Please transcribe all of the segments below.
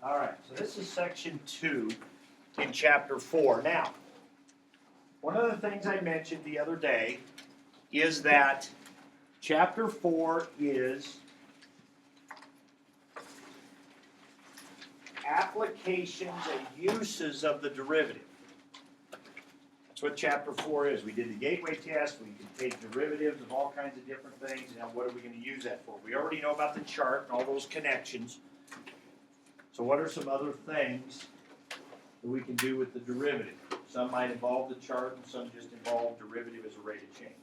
All right, so this is section 2 in chapter 4. Now, one of the things I mentioned the other day is that chapter 4 is applications and uses of the derivative. That's what chapter 4 is. We did the gateway test. We can take derivatives of all kinds of different things. Now, what are we going to use that for? We already know about the chart and all those connections. So what are some other things that we can do with the derivative? Some might involve the chart, and some just involve derivative as a rate of change.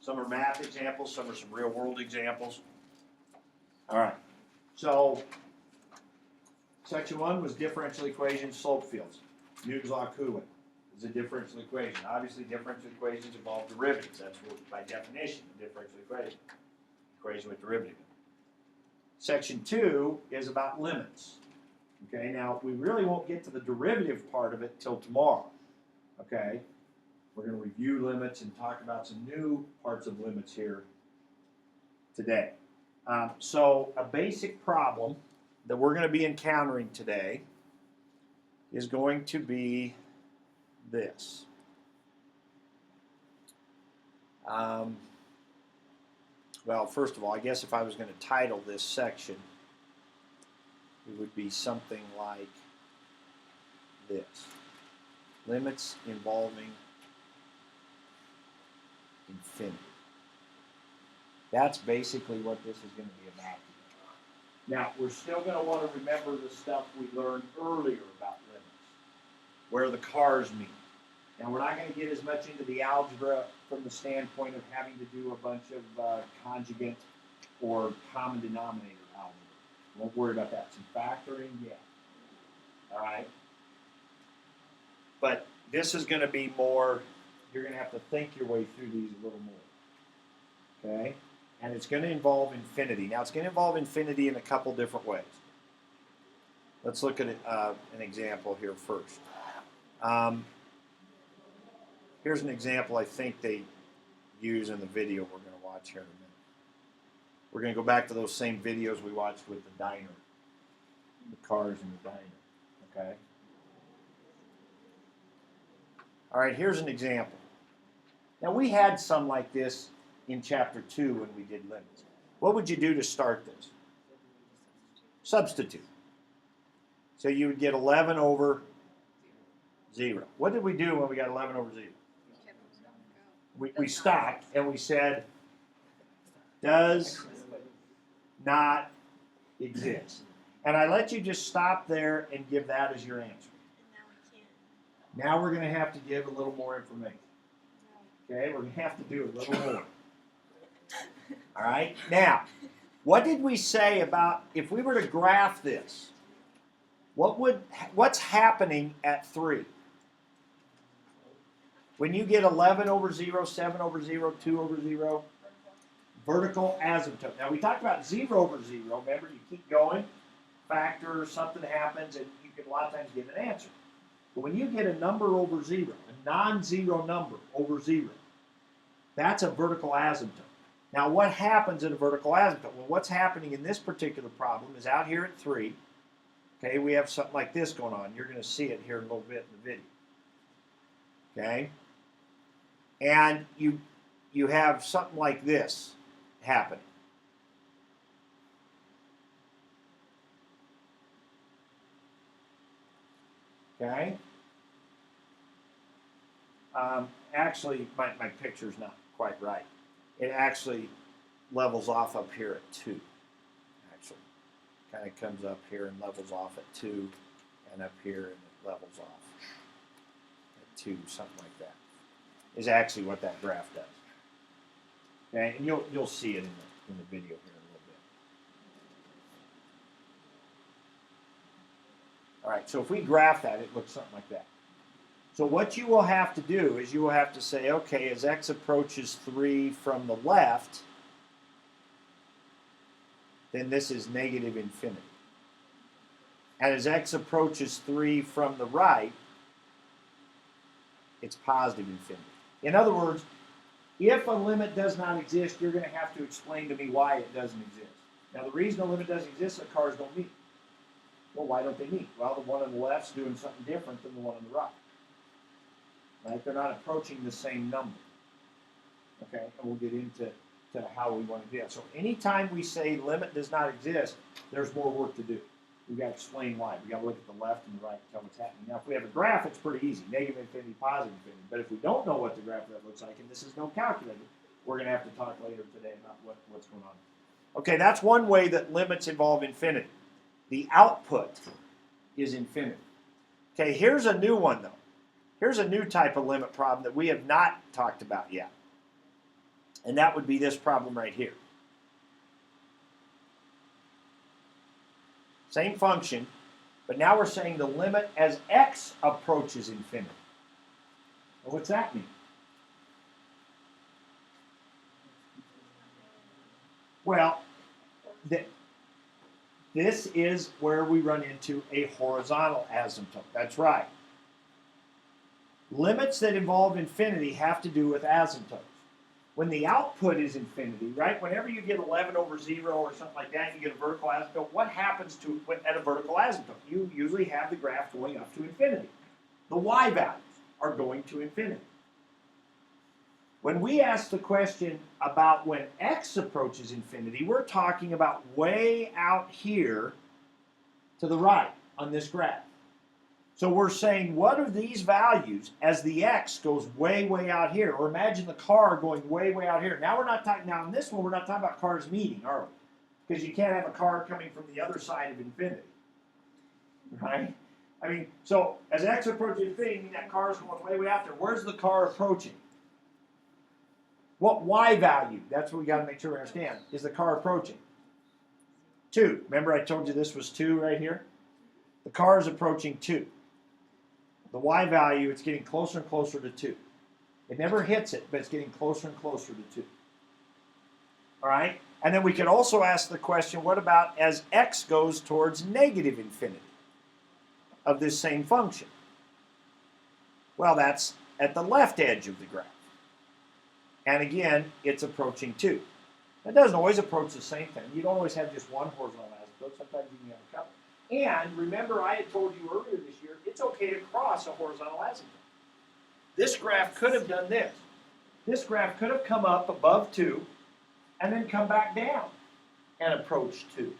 Some are math examples, some are some real world examples. All right, so section 1 was differential equations, slope fields. Newton's law of Coulomb is a differential equation. Obviously, differential equations involve derivatives. That's what, by definition, a differential equation with derivative. Section 2 is about limits. Okay, now we really won't get to the derivative part of it till tomorrow. Okay, we're going to review limits and talk about some new parts of limits here today. So a basic problem that we're going to be encountering today is going to be this. Well, first of all, I guess if I was going to title this section, it would be something like this. Limits involving infinity. That's basically what this is going to be about. Now, we're still going to want to remember the stuff we learned earlier about limits, where the cars meet. Now, we're not going to get as much into the algebra from the standpoint of having to do a bunch of conjugate or common denominator algebra. Won't worry about that. Some factoring, yeah. All right. But this is going to be more, you're going to have to think your way through these a little more. Okay? And it's going to involve infinity. Now, it's going to involve infinity in a couple different ways. Let's look at an example here first. Here's an example I think they use in the video we're going to watch here in a minute. We're going to go back to those same videos we watched with the diner, the cars in the diner. Okay? All right, here's an example. Now, we had some like this in chapter 2 when we did limits. What would you do to start this? Substitute. So you would get 11 over 0. What did we do when we got 11 over 0? We stopped and we said, does not exist. And I let you just stop there and give that as your answer. Now we're going to have to give a little more information. Okay, we're going to have to do a little more. All right, now, what did we say about if we were to graph this? What's happening at 3? When you get 11 over 0, 7 over 0, 2 over 0, vertical asymptote. Now, we talked about 0 over 0. Remember, you keep going, factor, something happens, and you can a lot of times get an answer. But when you get a number over 0, a non-zero number over 0, that's a vertical asymptote. Now, what happens in a vertical asymptote? Well, what's happening in this particular problem is out here at 3, okay, we have something like this going on. You're going to see it here in a little bit in the video. Okay? And you have something like this happening. Okay? Actually, my picture's not quite right. It actually levels off up here at 2. Actually, kind of comes up here and levels off at 2, and up here and it levels off at 2, something like that. Is actually what that graph does. Okay, and you'll see it in the video here in a little bit. All right, so if we graph that, it looks something like that. So what you will have to do is you will have to say, okay, as x approaches 3 from the left, then this is negative infinity. And as x approaches 3 from the right, it's positive infinity. In other words, if a limit does not exist, you're going to have to explain to me why it doesn't exist. Now, the reason a limit doesn't exist is that cars don't meet. Well, why don't they meet? Well, the one on the left's doing something different than the one on the right. Right? They're not approaching the same number. Okay, and we'll get into how we want to do that. So anytime we say limit does not exist, there's more work to do. We've got to explain why. We've got to look at the left and the right and tell what's happening. Now, if we have a graph, it's pretty easy. Negative infinity, positive infinity. But if we don't know what the graph of that looks like, and this is no calculator, we're going to have to talk later today about what's going on. Okay, that's one way that limits involve infinity. The output is infinity. Okay, here's a new one, though. Here's a new type of limit problem that we have not talked about yet. And that would be this problem right here. Same function, but now we're saying the limit as x approaches infinity. Well, what's that mean? Well, this is where we run into a horizontal asymptote. That's right. Limits that involve infinity have to do with asymptotes. When the output is infinity, right? Whenever you get 11 over 0 or something like that, you get a vertical asymptote. What happens at a vertical asymptote? You usually have the graph going up to infinity. The y values are going to infinity. When we ask the question about when x approaches infinity, we're talking about way out here to the right on this graph. So we're saying, what are these values as the x goes way, way out here? Or imagine the car going way, way out here. Now we're not talking, now in this one, we're not talking about cars meeting, are we? Because you can't have a car coming from the other side of infinity. Right? I mean, so as x approaches infinity, that car is going way, way out there. Where's the car approaching? What y value, that's what we got to make sure we understand, is the car approaching? 2. Remember I told you this was 2 right here? The car is approaching 2. The y value, it's getting closer and closer to 2. It never hits it, but it's getting closer and closer to 2. All right? And then we can also ask the question, what about as x goes towards negative infinity of this same function? Well, that's at the left edge of the graph. And again, it's approaching 2. It doesn't always approach the same thing. You don't always have just one horizontal asymptote. Sometimes you can have a couple. And remember, I had told you earlier this year, it's okay to cross a horizontal asymptote. This graph could have done this. This graph could have come up above 2 and then come back down and approach 2.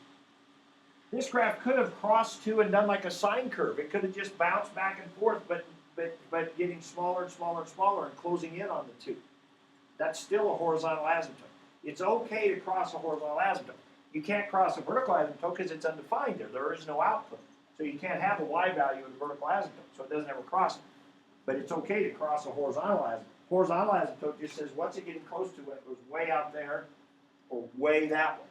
This graph could have crossed 2 and done like a sine curve. It could have just bounced back and forth, but getting smaller and smaller and smaller and closing in on the 2. That's still a horizontal asymptote. It's okay to cross a horizontal asymptote. You can't cross a vertical asymptote because it's undefined there. There is no output. So you can't have a y value in a vertical asymptote, so it doesn't ever cross it. But it's okay to cross a horizontal asymptote. Horizontal asymptote just says, what's it getting close to when it goes way out there or way that way.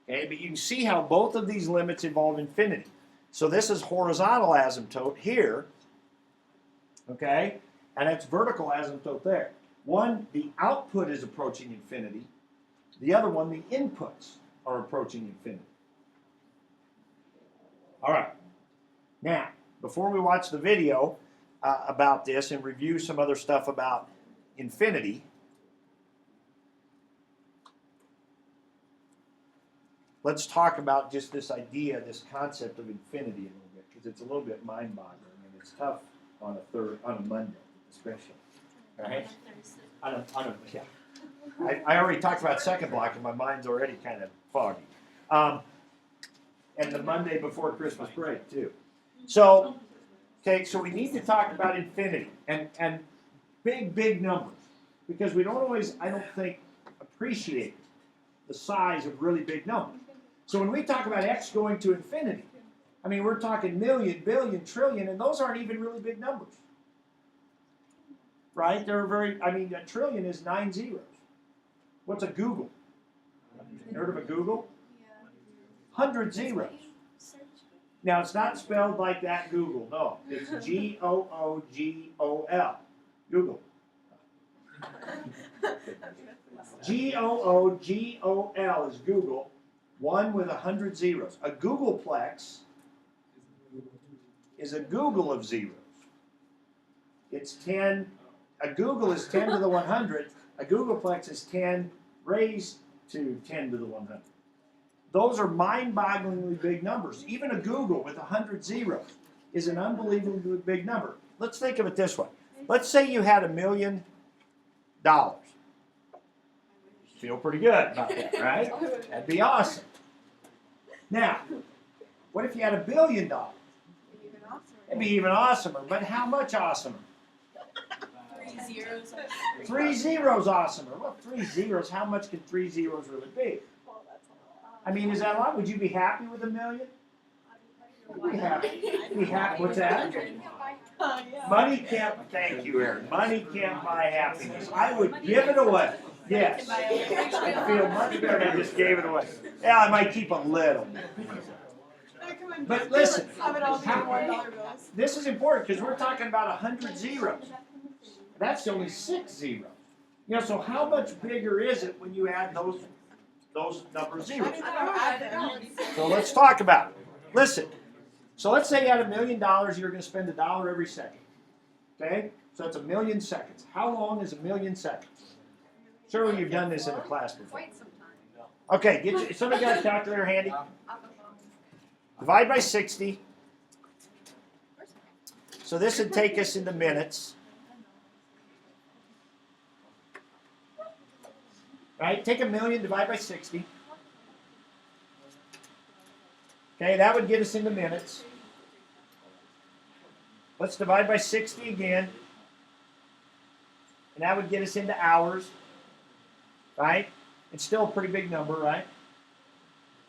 Okay, but you can see how both of these limits involve infinity. So this is horizontal asymptote here, okay, and it's vertical asymptote there. One, the output is approaching infinity. The other one, the inputs are approaching infinity. All right. Now, before we watch the video about this and review some other stuff about infinity, let's talk about just this idea, this concept of infinity a little bit, because it's a little bit mind-boggling and it's tough on a Monday, especially. All right? Yeah. I already talked about second block, and my mind's already kind of foggy. And the Monday before Christmas break, too. So, okay, so we need to talk about infinity and big numbers, because we don't always, I don't think, appreciate the size of really big numbers. So when we talk about x going to infinity, I mean, we're talking million, billion, trillion, and those aren't even really big numbers. Right? They're a trillion is 9 zeros. What's a googol? Heard of a googol? 100 zeros. Now, it's not spelled like that, Google. No, it's Googol. Google. Googol is Google. One with 100 zeros. A googolplex is a googol of zeros. It's 10. A googol is 10 to the 100. A googolplex is 10 raised to 10 to the 100. Those are mind-bogglingly big numbers. Even a Google with 100 zeros is an unbelievably big number. Let's think of it this way. Let's say you had $1 million. Feel pretty good about that, right? That'd be awesome. Now, what if you had $1 billion? It'd be even awesomer. But how much awesomer? 3 zeros. 3 zeros awesomer. Well, 3 zeros, how much can 3 zeros really be? I mean, is that a lot? Would you be happy with $1 million? Be happy. Be happy. What's that? Money can't, thank you, Aaron. Money can't buy happiness. I would give it away. Yes. I feel much better if I just gave it away. Yeah, I might keep a little. But listen, this is important because we're talking about 100 zeros. That's only 6 zeros. You know, so how much bigger is it when you add those number of zeros? So let's talk about it. Listen. So let's say you had $1 million, you're going to spend $1 every second. Okay? So that's 1 million seconds. How long is 1 million seconds? Surely you've done this in a class before. Quite some time. Okay, somebody got a calculator handy? Divide by 60. So this would take us into minutes. Right? Take 1 million, divide by 60. Okay, that would get us into minutes. Let's divide by 60 again. And that would get us into hours. Right? It's still a pretty big number, right?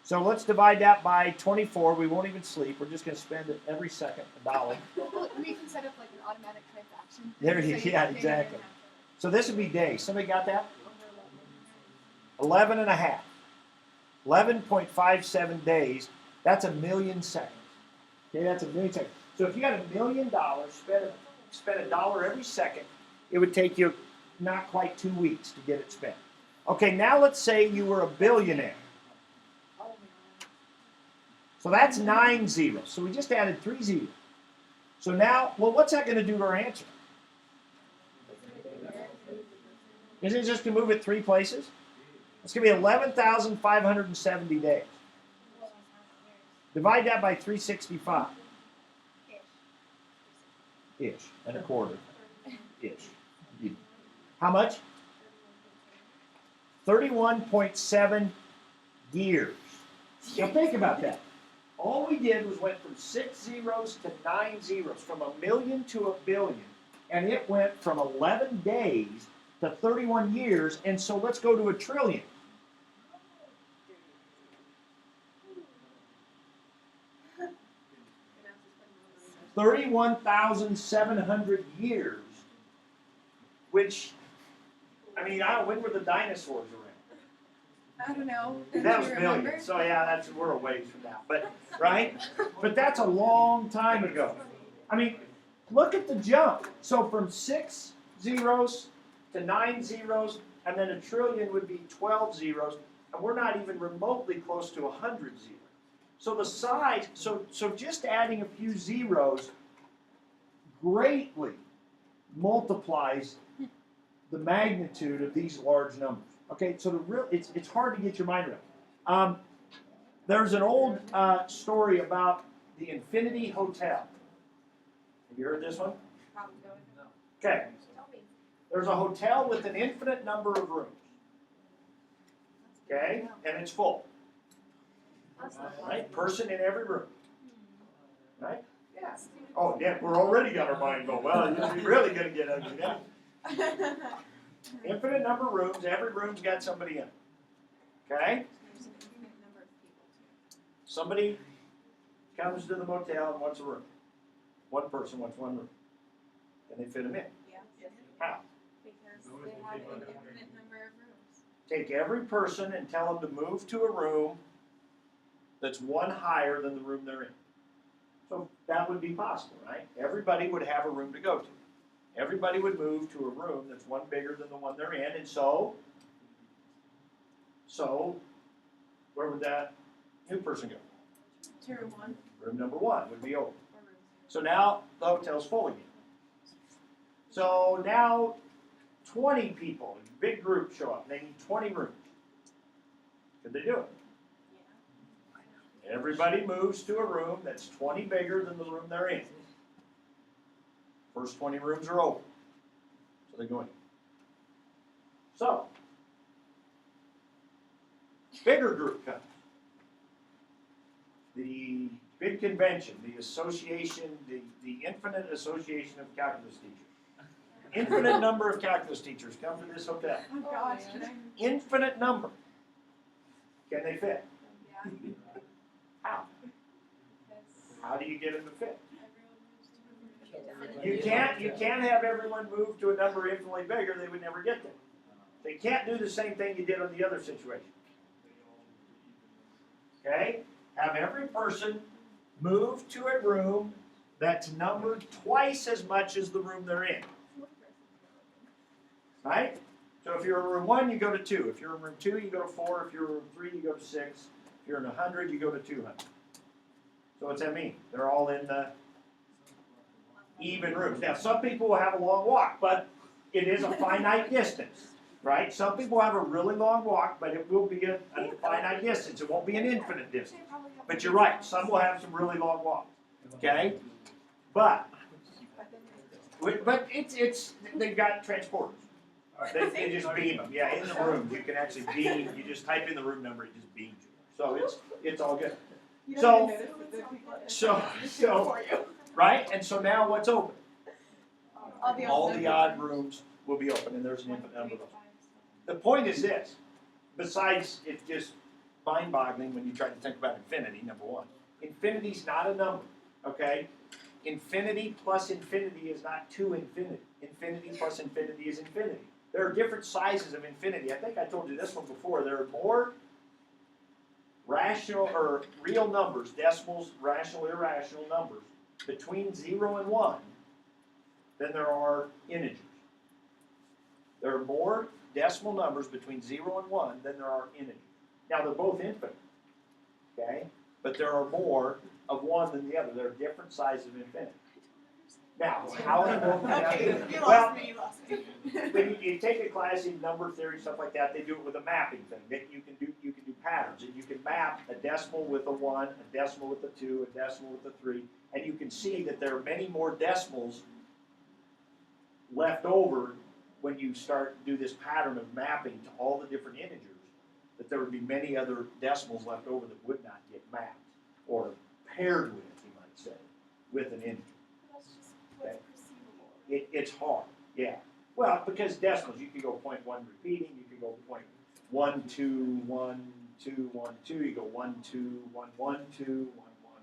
So let's divide that by 24. We won't even sleep. We're just going to spend it every second $1. Well, we can set up like an automatic transaction. There you So yeah, pay exactly. every half. So this would be days. Somebody got that? 11 and a half. 11.57 days. That's 1 million seconds. Okay, that's 1 million seconds. So if you had $1 million, spend $1 every second, it would take you not quite 2 weeks to get it spent. Okay, now let's say you were a billionaire. So that's 9 zeros. So we just added 3 zeros. So now, well, what's that going to do to our answer? Is it just going to move it 3 places? It's going to be 11,570 days. Divide that by 365. Ish. And a quarter. Ish. How much? 31.7 years. Now think about that. All we did was went from 6 zeros to 9 zeros, from 1 million to 1 billion. And it went from 11 days to 31 years. And so let's go to 1 trillion. 31,700 years, which, I mean, when were the dinosaurs around? I don't know. That was Do you remember? millions. So yeah, we're a ways from that. But right? But that's a long time ago. I mean, look at the jump. So from 6 zeros to 9 zeros, and then 1 trillion would be 12 zeros, and we're not even remotely close to 100 zeros. So the size, so just adding a few zeros greatly multiplies the magnitude of these large numbers. Okay, so it's hard to get your mind around. There's an old story about the Infinity Hotel. Have you heard this one? Okay. There's a hotel with an infinite number of rooms. Okay, and it's full. Right, person in every room. Right? Yes. Oh, yeah, we're already got our mind going. Well, you're really going to get ugly now. Infinite number of rooms. Every room's got somebody in it. Okay? Somebody comes to the motel and wants a room. One person wants one room. Can they fit them in? Yeah. How? Because they have an infinite number of rooms. Take every person and tell them to move to a room that's one higher than the room they're in. So that would be possible, right? Everybody would have a room to go to. Everybody would move to a room that's one bigger than the one they're in, and so where would that new person go? To room 1. Room number 1 would be open. So now the hotel's full again. So now 20 people, big group show up. They need 20 rooms. Could they do it? Everybody moves to a room that's 20 bigger than the room they're in. First 20 rooms are open. So they go in. So, bigger group comes. The big convention, the association, the infinite association of calculus teachers. Infinite number of calculus teachers come to this hotel. Oh, gosh. Infinite number. Can they fit? Yeah. How? How do you get them to fit? Everyone You can't have everyone move to a number infinitely bigger, they would never get there. They can't do the same thing you did on the other situation. Okay? Have every person move to a room that's numbered twice as much as the room they're in. Right? So if you're in room 1, you go to 2. If you're in room 2, you go to 4. If you're in room 3, you go to 6. If you're in 100, you go to 200. So what's that mean? They're all in the even rooms. Now, some people will have a long walk, but it is a finite distance, right? Some people have a really long walk, but it will be a finite distance. It won't be an infinite distance. But you're right. Some will have some really long walks, okay? But it's they've got transporters. They just beam them. Yeah, in the room you can actually beam. You just type in the room number, it just beams you. So it's all good. So right? And so now what's open? All the odd rooms will be open, and there's an infinite number of those. The point is this, besides it's just mind-boggling when you try to think about infinity, number one. Infinity's not a number, okay? Infinity plus infinity is not 2 infinity. Infinity plus infinity is infinity. There are different sizes of infinity. I think I told you this one before. There are more rational or real numbers, decimals, rational, irrational numbers, between 0 and 1 than there are integers. There are more decimal numbers between 0 and 1 than there are integers. Now, they're both infinite, okay? But there are more of one than the other. There are different sizes of infinity. Now, how are they broken down? Okay, you Well, lost me. when you take a class in number theory, stuff like that, they do it with a mapping thing. You can do patterns, and you can map a decimal with a 1, a decimal with a 2, a decimal with a 3, and you can see that there are many more decimals left over when you start to do this pattern of mapping to all the different integers, that there would be many other decimals left over that would not get mapped, or paired with, you might say, with an integer. That's just what's perceivable. It's hard, yeah. Well, because decimals, you can go 0.1 repeating, you can go 0.1, 2, 1, 2, 1, 2, you go 1, 2, 1, 1, 2, 1,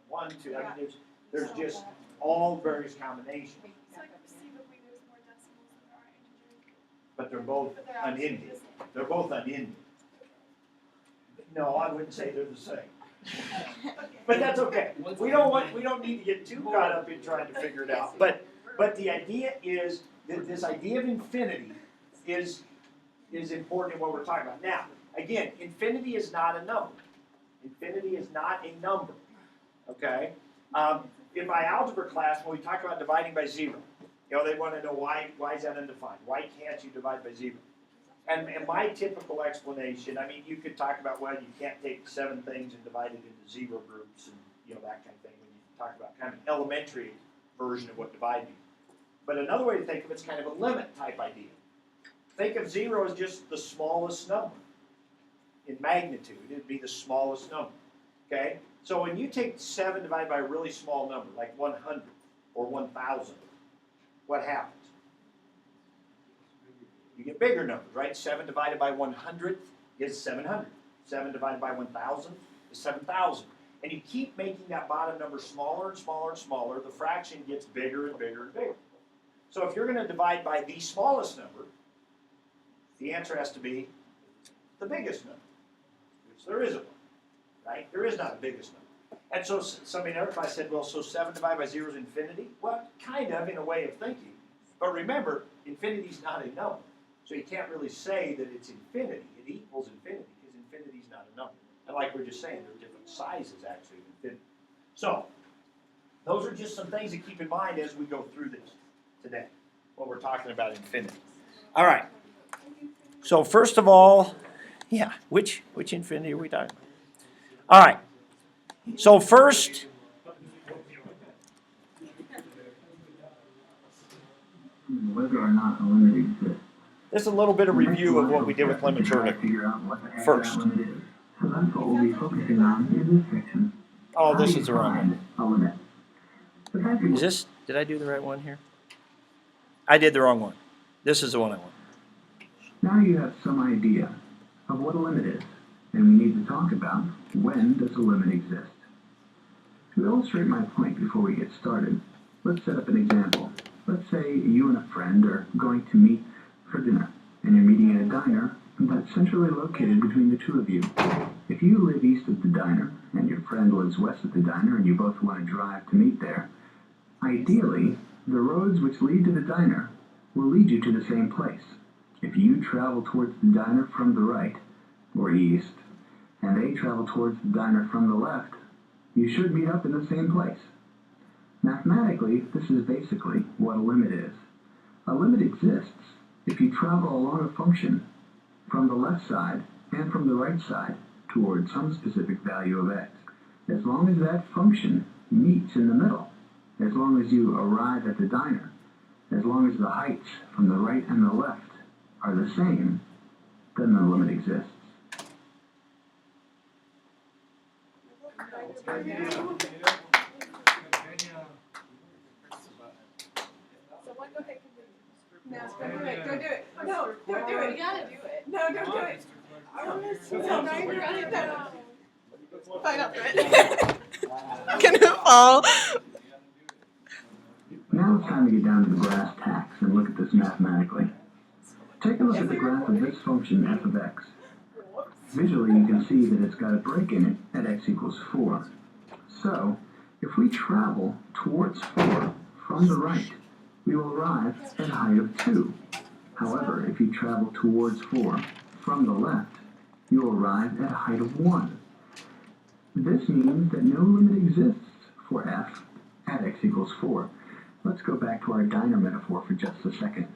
1, 1, 2. I mean, there's just all various combinations, So like perceivably there's more decimals than there are integers. but they're both But they're actually unending. the same. They're both unending. No, I wouldn't say they're the same. But that's okay. We don't need to get too caught up in trying to figure it out. But the idea is that this idea of infinity is important in what we're talking about. Now, again, infinity is not a number. Infinity is not a number. Okay? In my algebra class, when we talk about dividing by 0, they want to know why is that undefined? Why can't you divide by 0? And my typical explanation, I mean, you could talk about, well, you can't take 7 things and divide it into 0 groups and, that kind of thing when you talk about kind of an elementary version of what divide means. But another way to think of it's kind of a limit type idea. Think of 0 as just the smallest number. In magnitude, it would be the smallest number. Okay? So when you take 7 divided by a really small number, like 100 or 1,000, what happens? You get bigger numbers, right? 7 divided by 100 is 700. 7 divided by 1,000 is 7,000. And you keep making that bottom number smaller and smaller and smaller. The fraction gets bigger and bigger and bigger. So if you're going to divide by the smallest number, the answer has to be the biggest number, which there isn't one, right? There is not a biggest number. And so somebody in our class said, well, so 7 divided by 0 is infinity? Well, kind of in a way of thinking. But remember, infinity is not a number. So you can't really say that it's infinity. It equals infinity because infinity is not a number. And like we we're just saying, there are different sizes actually of infinity. So those are just some things to keep in mind as we go through this today, when we're talking about infinity. All right. So first of all, yeah, which infinity are we talking about? All right. So first, whether or not a limit exists. this is a little bit of review of what we did with limits earlier. Figure out what the heck First. that limit is. So that's what we'll be focusing on in this section. Oh, How this do is you the wrong one. find a limit? But that's Is this, did I do the right one here? I did the wrong one. This is the one I want. Now you have some idea of what a limit is, and we need to talk about when does a limit exist. To illustrate my point before we get started, let's set up an example. Let's say you and a friend are going to meet for dinner, and you're meeting at a diner that's centrally located between the two of you. If you live east of the diner, and your friend lives west of the diner, and you both want to drive to meet there, ideally, the roads which lead to the diner will lead you to the same place. If you travel towards the diner from the right, or east, and they travel towards the diner from the left, you should meet up in the same place. Mathematically, this is basically what a limit is. A limit exists if you travel along a function from the left side and from the right side towards some specific value of x, as long as that function meets in the middle, as long as you arrive at the diner, as long as the heights from the right and the left are the same, then the limit exists. Someone go take a No, don't do it. Don't do it. No, don't do You it. gotta do it. No, don't do it. I want to see. No, no, you're gonna No. Fine, I'll do it. Gonna fall. Now it's time to get down to the brass tacks and look at this mathematically. Take a look at the graph of this function f of x. Visually, you can see that it's got a break in it at x equals 4. So, if we travel towards 4 from the right, we will arrive at a height of 2. However, if you travel towards 4 from the left, you will arrive at a height of 1. This means that no limit exists for f at x equals 4. Let's go back to our diner metaphor for just a second.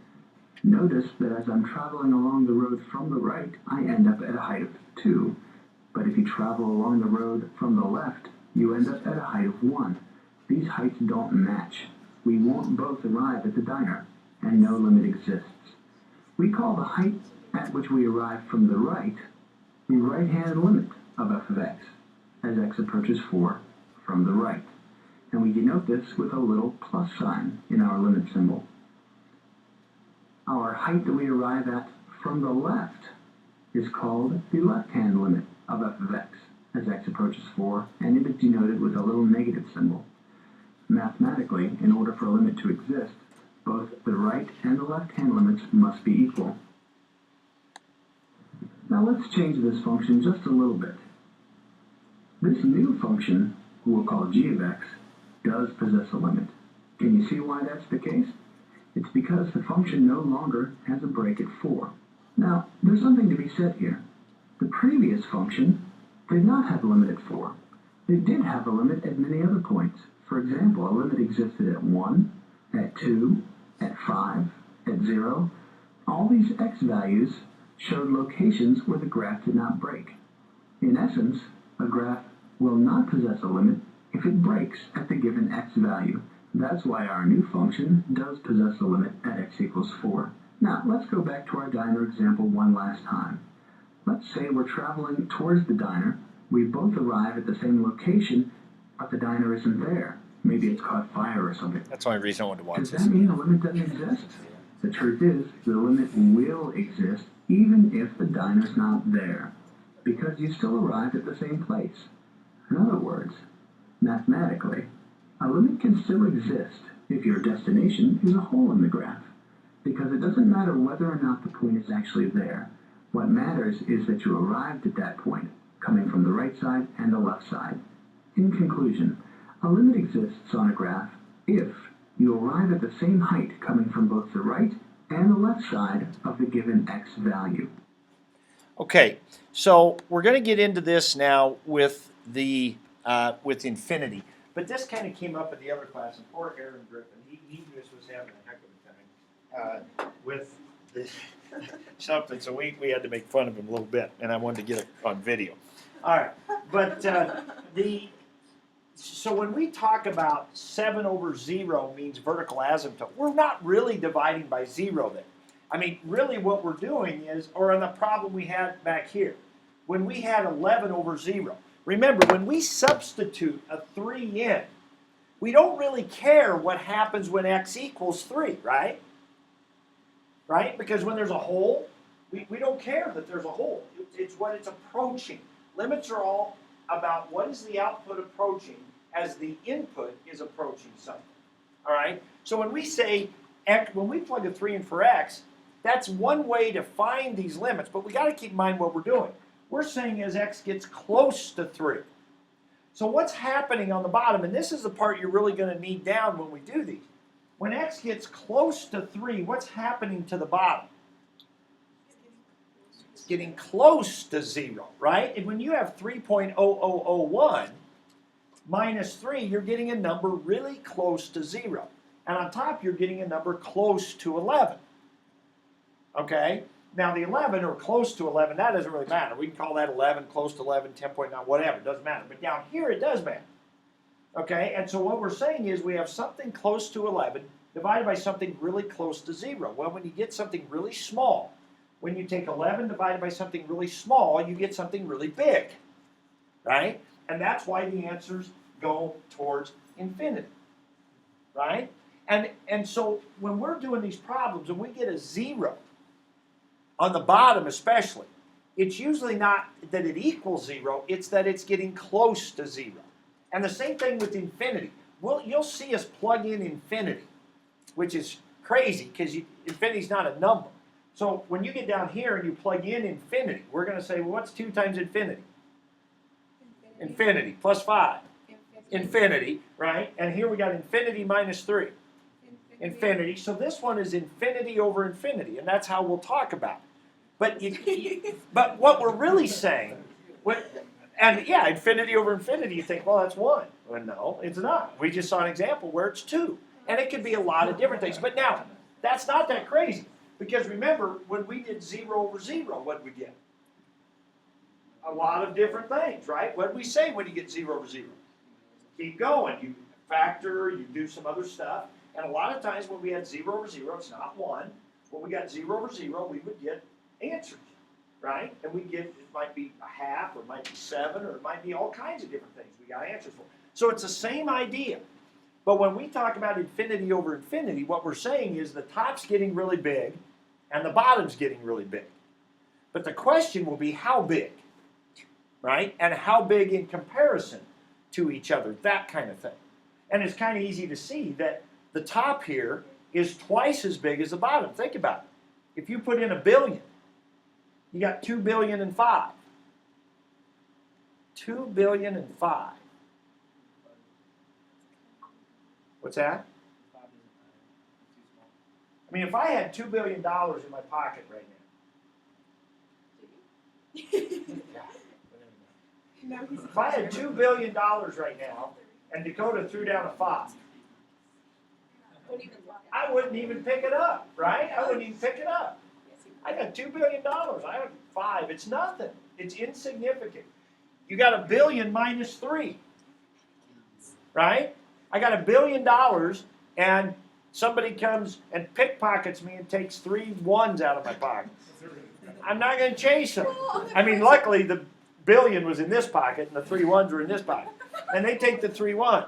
Notice that as I'm traveling along the road from the right, I end up at a height of 2. But if you travel along the road from the left, you end up at a height of 1. These heights don't match. We won't both arrive at the diner, and no limit exists. We call the height at which we arrive from the right the right-hand limit of f of x, as x approaches 4 from the right. And we denote this with a little plus sign in our limit symbol. Our height that we arrive at from the left is called the left-hand limit of f of x, as x approaches 4, and it is denoted with a little negative symbol. Mathematically, in order for a limit to exist, both the right and the left-hand limits must be equal. Now let's change this function just a little bit. This new function, we'll call g of x, does possess a limit. Can you see why that's the case? It's because the function no longer has a break at 4. Now, there's something to be said here. The previous function did not have a limit at 4. It did have a limit at many other points. For example, a limit existed at 1, at 2, at 5, at 0. All these x values showed locations where the graph did not break. In essence, a graph will not possess a limit if it breaks at the given x value. That's why our new function does possess a limit at x equals 4. Now, let's go back to our diner example one last time. Let's say we're traveling towards the diner. We both arrive at the same location, but the diner isn't there. Maybe it's caught fire or something. That's the only reason I wanted to watch Does this. that mean a limit doesn't exist? The truth is, the limit will exist even if the diner's not there, because you still arrive at the same place. In other words, mathematically, a limit can still exist if your destination is a hole in the graph, because it doesn't matter whether or not the point is actually there. What matters is that you arrived at that point, coming from the right side and the left side. In conclusion, a limit exists on a graph if you arrive at the same height coming from both the right and the left side of the given x value. Okay, so we're going to get into this now with the with infinity. But this kind of came up in the other class, and poor Aaron Griffin, he just was having a heck of a time with this something. So we had to make fun of him a little bit, and I wanted to get it on video. All right, but So when we talk about 7 over 0 means vertical asymptote, we're not really dividing by 0 there. I mean, really what we're doing is, or in the problem we had back here, when we had 11 over 0. Remember, when we substitute a 3 in, we don't really care what happens when x equals 3, right? Right? Because when there's a hole, we don't care that there's a hole. It's what it's approaching. Limits are all about what is the output approaching as the input is approaching something. All right? So when we say, when we plug a 3 in for x, that's one way to find these limits, but we got to keep in mind what we're doing. We're saying as x gets close to 3. So what's happening on the bottom, and this is the part you're really going to need down when we do these. When x gets close to 3, what's happening to the bottom? It's getting close to 0, right? And when you have 3.0001 minus 3, you're getting a number really close to 0. And on top, you're getting a number close to 11. Okay? Now, the 11 or close to 11, that doesn't really matter. We can call that 11, close to 11, 10.9, whatever. It doesn't matter. But down here, it does matter. Okay? And so what we're saying is we have something close to 11 divided by something really close to 0. Well, when you get something really small, when you take 11 divided by something really small, you get something really big. Right? And that's why the answers go towards infinity. Right? And so when we're doing these problems and we get a 0, on the bottom especially, it's usually not that it equals 0, it's that it's getting close to 0. And the same thing with infinity. You'll see us plug in infinity, which is crazy because infinity is not a number. So when you get down here and you plug in infinity, we're going to say, well, what's 2 times infinity? Infinity plus 5. Infinity, right? And here we got infinity minus 3. Infinity. So this one is infinity over infinity, and that's how we'll talk about it. But but what we're really saying, infinity over infinity, you think, well, that's 1. Well, no, it's not. We just saw an example where it's 2. And it could be a lot of different things. But now, that's not that crazy. Because remember, when we did 0 over 0, what did we get? A lot of different things, right? What did we say when you get 0 over 0? Keep going. You factor, you do some other stuff. And a lot of times when we had 0 over 0, it's not 1. When we got 0 over 0, we would get answers, right? And we get, it might be a half, or it might be 7, or it might be all kinds of different things we got answers for. So it's the same idea. But when we talk about infinity over infinity, what we're saying is the top's getting really big, and the bottom's getting really big. But the question will be how big, right? And how big in comparison to each other, that kind of thing. And it's kind of easy to see that the top here is twice as big as the bottom. Think about it. If you put in 1 billion, you got 2 billion and 5. 2 billion and 5. What's that? I mean, if I had $2 billion in my pocket right now. If I had $2 billion right now, and Dakota threw down a 5, I wouldn't even pick it up, right? I wouldn't even pick it up. I got $2 billion. I have 5. It's nothing. It's insignificant. You got 1 billion minus 3, right? I got $1 billion, and somebody comes and pickpockets me and takes 3 ones out of my pocket. I'm not going to chase them. I mean, luckily the billion was in this pocket, and the 3 ones were in this pocket, and they take the 3 ones.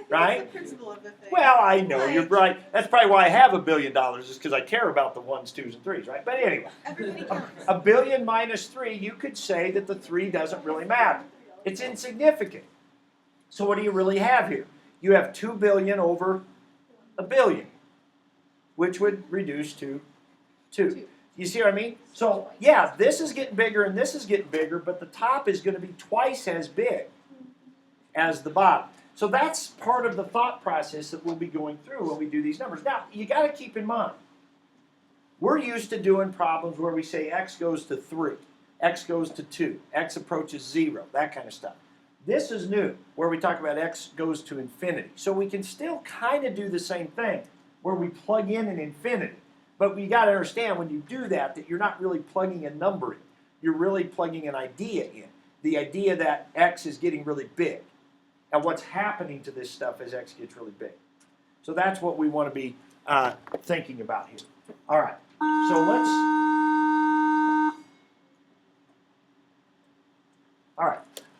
Right? That's the principle of the thing. Well, I know, you're right. That's probably why I have $1 billion, is because I care about the 1s, 2s, and 3s, right? But anyway, Everybody counts. 1 billion minus 3, you could say that the 3 doesn't really matter. It's insignificant. So what do you really have here? You have 2 billion over 1 billion, which would reduce to 2. You see what I mean? So, yeah, this is getting bigger and this is getting bigger, but the top is going to be twice as big as the bottom. So that's part of the thought process that we'll be going through when we do these numbers. Now, you got to keep in mind, we're used to doing problems where we say x goes to 3, x goes to 2, x approaches 0, that kind of stuff. This is new, where we talk about x goes to infinity. So we can still kind of do the same thing, where we plug in an infinity. But we got to understand when you do that, that you're not really plugging a number in. You're really plugging an idea in. The idea that x is getting really big. at what's happening to this stuff as x gets really big. So that's what we want to be thinking about here. All right, so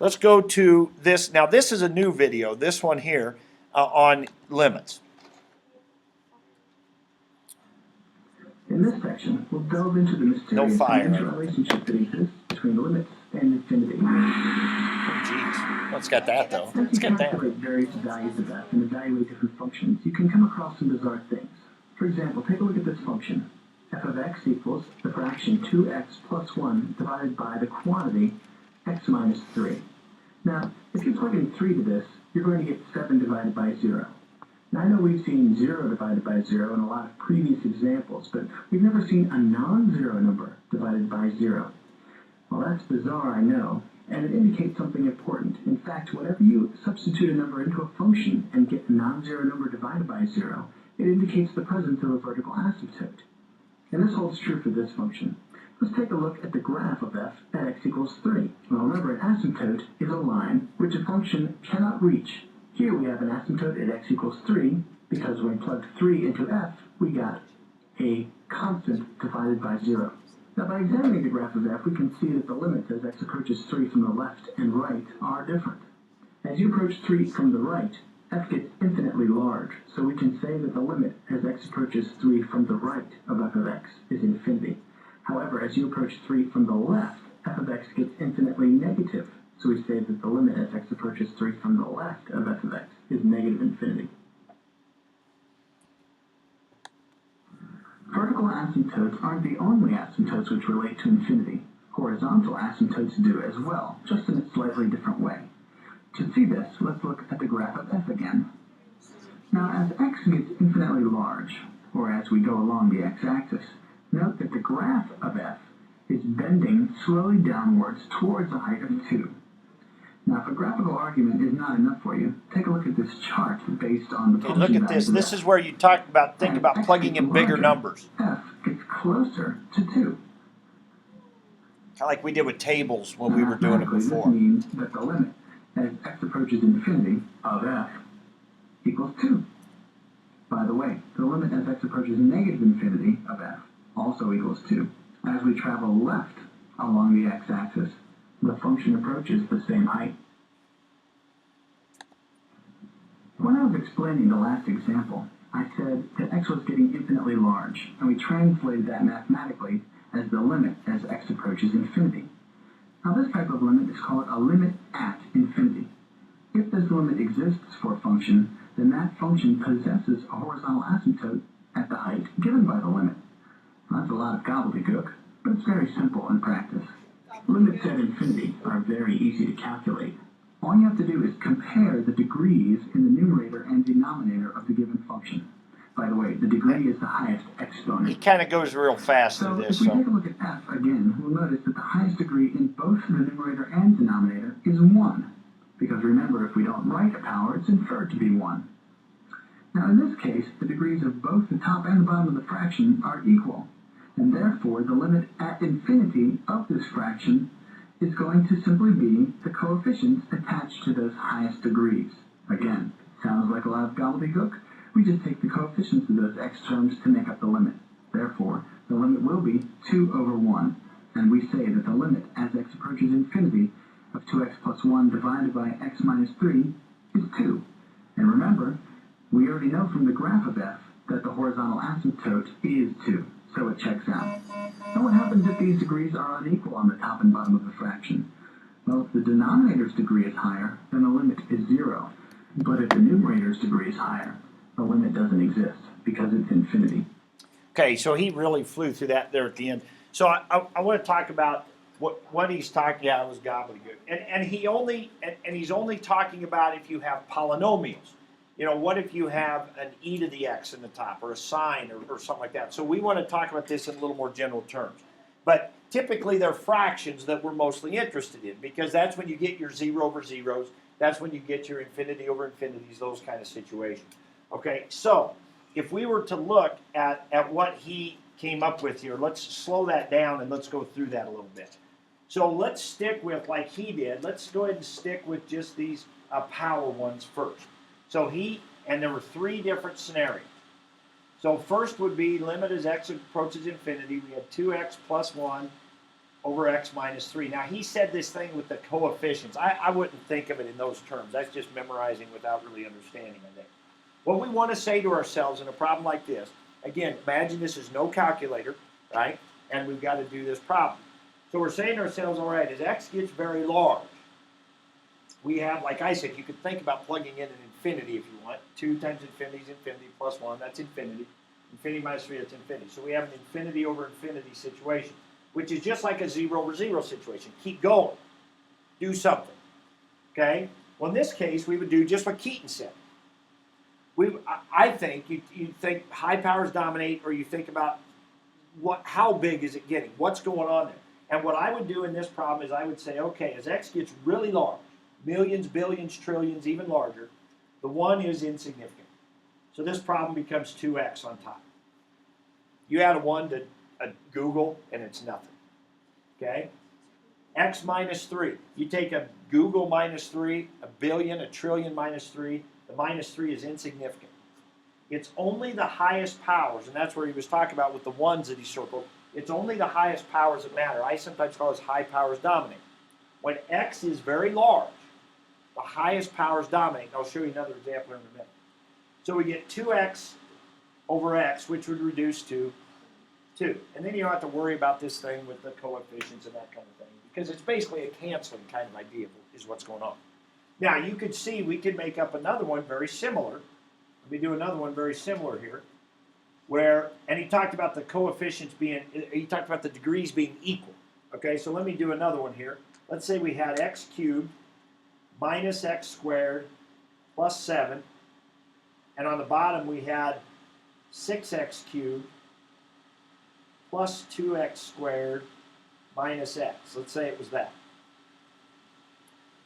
let's go to this. Now this is a new video, this one here on limits. In this section, we'll delve into the mysterious relationship that exists between limits and infinity. Jeez, well, it's got that though. As you calculate various values of f and evaluate different functions, you can come across some bizarre things. For example, take a look at this function. F of x equals the fraction 2x plus 1 divided by the quantity x minus 3. Now, if you plug in 3 to this, you're going to get 7 divided by 0. Now, I know we've seen 0 divided by 0 in a lot of previous examples, but we've never seen a non-zero number divided by 0. Well, that's bizarre, I know, and it indicates something important. In fact, whenever you substitute a number into a function and get a non-zero number divided by 0, it indicates the presence of a vertical asymptote. And this holds true for this function. Let's take a look at the graph of f at x equals 3. Well, remember, an asymptote is a line which a function cannot reach. Here we have an asymptote at x equals 3, because when we plugged 3 into f, we got a constant divided by 0. Now, by examining the graph of f, we can see that the limits as x approaches 3 from the left and right are different. As you approach 3 from the right, f gets infinitely large, so we can say that the limit as x approaches 3 from the right of f of x is infinity. However, as you approach 3 from the left, f of x gets infinitely negative, so we say that the limit as x approaches 3 from the left of f of x is negative infinity. Vertical asymptotes aren't the only asymptotes which relate to infinity. Horizontal asymptotes do as well, just in a slightly different way. To see this, let's look at the graph of f again. Now, as x gets infinitely large, or as we go along the x-axis, note that the graph of f is bending slowly downwards towards a height of 2. Now, if a graphical argument is not enough for you, take a look at this chart based on the function look at this. This is where you think about plugging in bigger numbers. F gets closer to 2. Kind of like we did with tables when we were doing it before. This means that the limit as x approaches infinity of f equals 2. By the way, the limit as x approaches negative infinity of f also equals 2. As we travel left along the x-axis, the function approaches the same height. When I was explaining the last example, I said that x was getting infinitely large, and we translated that mathematically as the limit as x approaches infinity. Now, this type of limit is called a limit at infinity. If this limit exists for a function, then that function possesses a horizontal asymptote at the height given by the limit. Now, that's a lot of gobbledygook, but it's very simple in practice. Limits at infinity are very easy to calculate. All you have to do is compare the degrees in the numerator and denominator of the given function. By the way, the degree is the highest exponent. He kind of goes real fast through this. If we take a look at f again, we'll notice that the highest degree in both the numerator and denominator is 1. Because remember, if we don't write a power, it's inferred to be 1. Now, in this case, the degrees of both the top and the bottom of the fraction are equal. And therefore, the limit at infinity of this fraction is going to simply be the coefficients attached to those highest degrees. Again, sounds like a lot of gobbledygook. We just take the coefficients of those x terms to make up the limit. Therefore, the limit will be 2 over 1. And we say that the limit as x approaches infinity of 2x plus 1 divided by x minus 3 is 2. And remember, we already know from the graph of f that the horizontal asymptote is 2. So it checks out. Now, what happens if these degrees are unequal on the top and bottom of the fraction? Well, if the denominator's degree is higher, then the limit is 0. But if the numerator's degree is higher, the limit doesn't exist because it's infinity. Okay, so he really flew through that there at the end. So I want to talk about what he's talking about was gobbledygook, and he's only talking about if you have polynomials. You know, what if you have an e to the x in the top, or a sine, or something like that? So we want to talk about this in a little more general terms. But typically they're fractions that we're mostly interested in, because that's when you get your 0 over zeros, that's when you get your infinity over infinities, those kind of situations. Okay, so if we were to look at what he came up with here, let's slow that down and let's go through that a little bit. So let's stick with, like he did, let's go ahead and stick with just these power ones first. So and there were 3 different scenarios. So first would be limit as x approaches infinity. We had 2x plus 1 over x minus 3. Now he said this thing with the coefficients. I wouldn't think of it in those terms. That's just memorizing without really understanding, I think. What we want to say to ourselves in a problem like this, again, imagine this is no calculator, right? And we've got to do this problem. So we're saying to ourselves, all right, as x gets very large, we have, like I said, you could think about plugging in an infinity if you want. 2 times infinity is infinity plus 1, that's infinity. Infinity minus 3, that's infinity. So we have an infinity over infinity situation, which is just like a 0 over 0 situation. Keep going. Do something. Okay? Well, in this case, we would do just what Keaton said. I think you think high powers dominate, or you think about how big is it getting? What's going on there? And what I would do in this problem is I would say, okay, as x gets really large, millions, billions, trillions, even larger, the 1 is insignificant. So this problem becomes 2x on top. You add a 1 to Google, and it's nothing. Okay? X minus 3. You take a Google minus 3, a billion, a trillion minus 3. The minus 3 is insignificant. It's only the highest powers, and that's where he was talking about with the 1s that he circled. It's only the highest powers that matter. I sometimes call this high powers dominate. When x is very large, the highest powers dominate. And I'll show you another example in a minute. So we get 2x over x, which would reduce to 2. And then you don't have to worry about this thing with the coefficients and that kind of thing, because it's basically a canceling kind of idea is what's going on. Now, you could see we could make up another one very similar. Let me do another one very similar here, and he talked about the coefficients he talked about the degrees being equal. Okay, so let me do another one here. Let's say we had x cubed minus x squared plus 7, and on the bottom we had 6x cubed plus 2x squared minus x. Let's say it was that.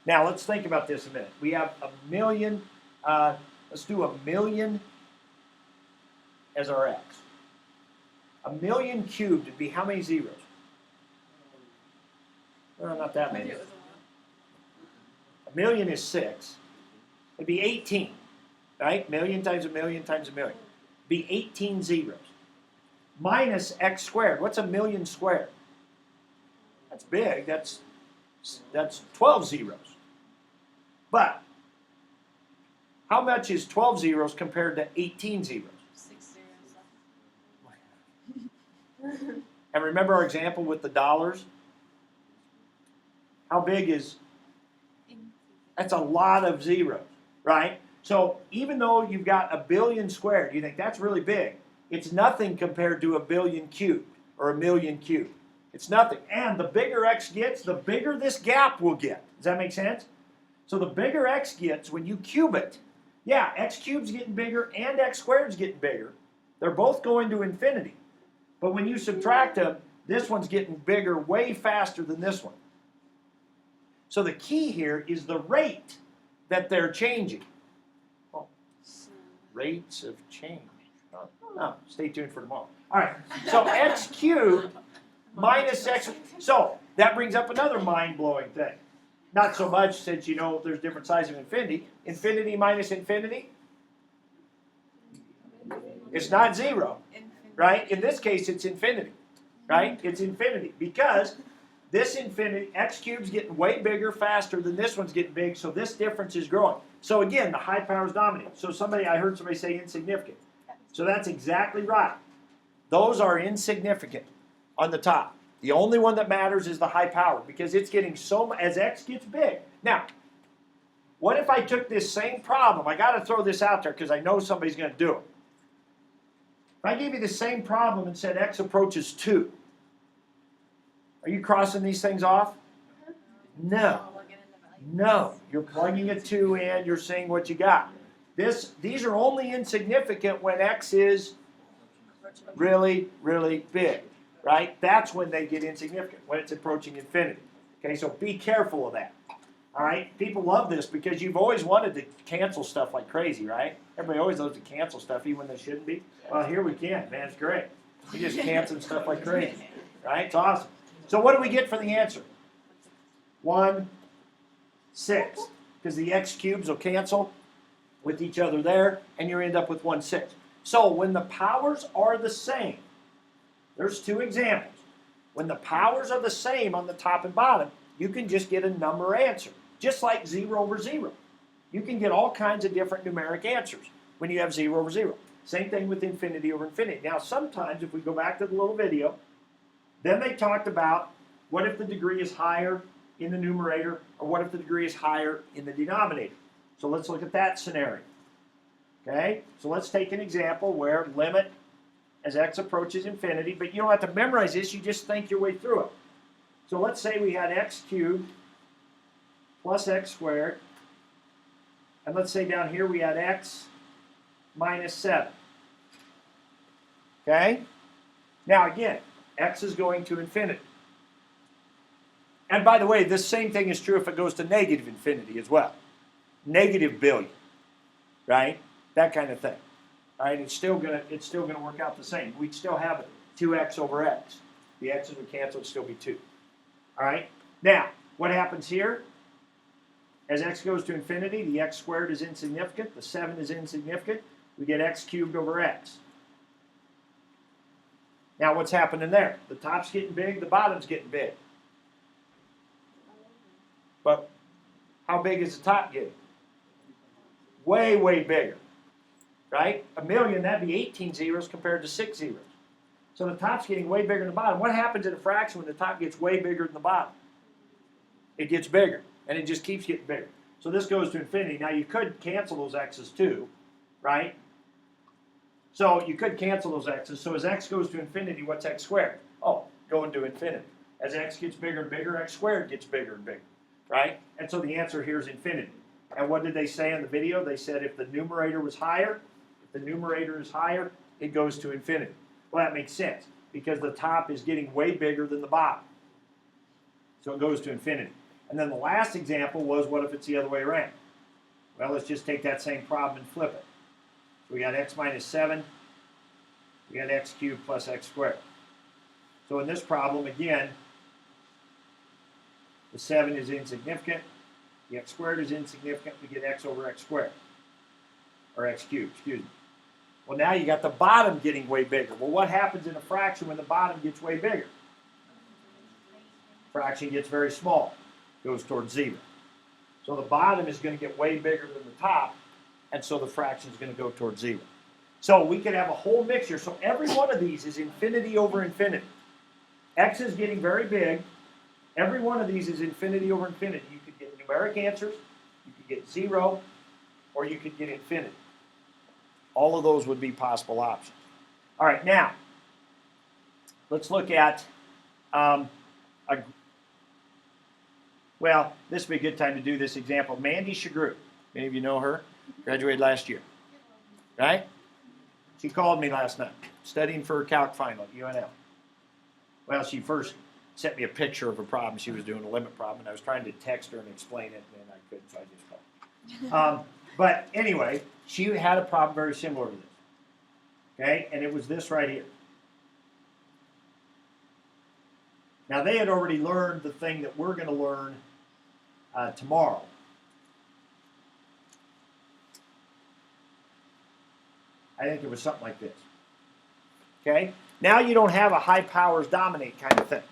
Now, let's think about this a minute. We have a million, let's do a million as our x. A million cubed would be how many zeros? Well, not that many. A million is 6. It'd be 18, right? Million times a million times a million. It'd be 18 zeros. Minus x squared. What's a million squared? That's big. That's 12 zeros. But how much is 12 zeros compared to 18 zeros? 6 zeros. And remember our example with the dollars? How big is? That's a lot of zeros, right? So even though you've got a billion squared, you think that's really big. It's nothing compared to a billion cubed or a million cubed. It's nothing. And the bigger x gets, the bigger this gap will get. Does that make sense? So the bigger x gets, when you cube it, yeah, x cubed's getting bigger and x squared's getting bigger. They're both going to infinity. But when you subtract them, this one's getting bigger way faster than this one. So the key here is the rate that they're changing. Oh, rates of change. Oh, stay tuned for tomorrow. All right, so x cubed minus x. So that brings up another mind-blowing thing. Not so much since you know there's different sizes of infinity. Infinity minus infinity, it's not 0, right? In this case, it's infinity, right? It's infinity because this infinity, x cubed's getting way bigger faster than this one's getting big, so this difference is growing. So again, the high powers dominate. So I heard somebody say insignificant. So that's exactly right. Those are insignificant on the top. The only one that matters is the high power because it's getting as x gets big. Now, what if I took this same problem? I got to throw this out there because I know somebody's going to do it. If I gave you the same problem and said x approaches 2, are you crossing these things off? No. No. You're plugging a 2 in, you're seeing what you got. These are only insignificant when x is really, really big, right? That's when they get insignificant, when it's approaching infinity. Okay, so be careful of that. All right? People love this because you've always wanted to cancel stuff like crazy, right? Everybody always loves to cancel stuff even when they shouldn't be. Well, here we can. Man, it's great. We just cancel stuff like crazy, right? It's awesome. So what do we get for the answer? 1/6. Because the x cubes will cancel with each other there, and you end up with 1/6. So when the powers are the same, there's two examples. When the powers are the same on the top and bottom, you can just get a number answer, just like 0 over 0. You can get all kinds of different numeric answers when you have 0 over 0. Same thing with infinity over infinity. Now, sometimes if we go back to the little video, then they talked about what if the degree is higher in the numerator, or what if the degree is higher in the denominator. So let's look at that scenario. Okay, so let's take an example where limit as x approaches infinity, but you don't have to memorize this, you just think your way through it. So let's say we had x cubed plus x squared, and let's say down here we had x minus 7. Okay? Now again, x is going to infinity. And by the way, this same thing is true if it goes to negative infinity as well. Negative billion, right? That kind of thing. All right, it's still gonna work out the same. We'd still have 2x over x. The x's would cancel, it'd still be 2. All right? Now, what happens here? As x goes to infinity, the x squared is insignificant, the 7 is insignificant. We get x cubed over x. Now, what's happening there? The top's getting big, the bottom's getting big. But how big is the top getting? Way, way bigger. Right? 1,000,000, that'd be 18 zeros compared to 6 zeros. So the top's getting way bigger than the bottom. What happens in a fraction when the top gets way bigger than the bottom? It gets bigger, and it just keeps getting bigger. So this goes to infinity. Now you could cancel those x's too, right? So you could cancel those x's. So as x goes to infinity, what's x squared? Oh, going to infinity. As x gets bigger and bigger, x squared gets bigger and bigger, right? And so the answer here is infinity. And what did they say in the video? They said if the numerator was higher, the numerator is higher, it goes to infinity. Well, that makes sense because the top is getting way bigger than the bottom. So it goes to infinity. And then the last example was, what if it's the other way around? Well, let's just take that same problem and flip it. So we got x minus 7, we got x cubed plus x squared. So in this problem, again, the 7 is insignificant, the x squared is insignificant, we get x over x squared. Or x cubed, excuse me. Well, now you got the bottom getting way bigger. Well, what happens in a fraction when the bottom gets way bigger? Fraction gets very small, goes towards 0. So the bottom is going to get way bigger than the top, and so the fraction is going to go towards 0. So we could have a whole mixture. So every one of these is infinity over infinity. X is getting very big. Every one of these is infinity over infinity. You could get numeric answers, you could get 0, or you could get infinity. All of those would be possible options. All right, now, let's look at, well, this would be a good time to do this example. Mandy Shagru, many of you know her, graduated last year, right? She called me last night, studying for her calc final at UNL. Well, she first sent me a picture of a problem she was doing, a limit problem, and I was trying to text her and explain it, and I couldn't, so I just called. But anyway, she had a problem very similar to this. Okay, and it was this right here. Now, they had already learned the thing that we're going to learn tomorrow. I think it was something like this. Okay, now you don't have a high powers dominate kind of thing.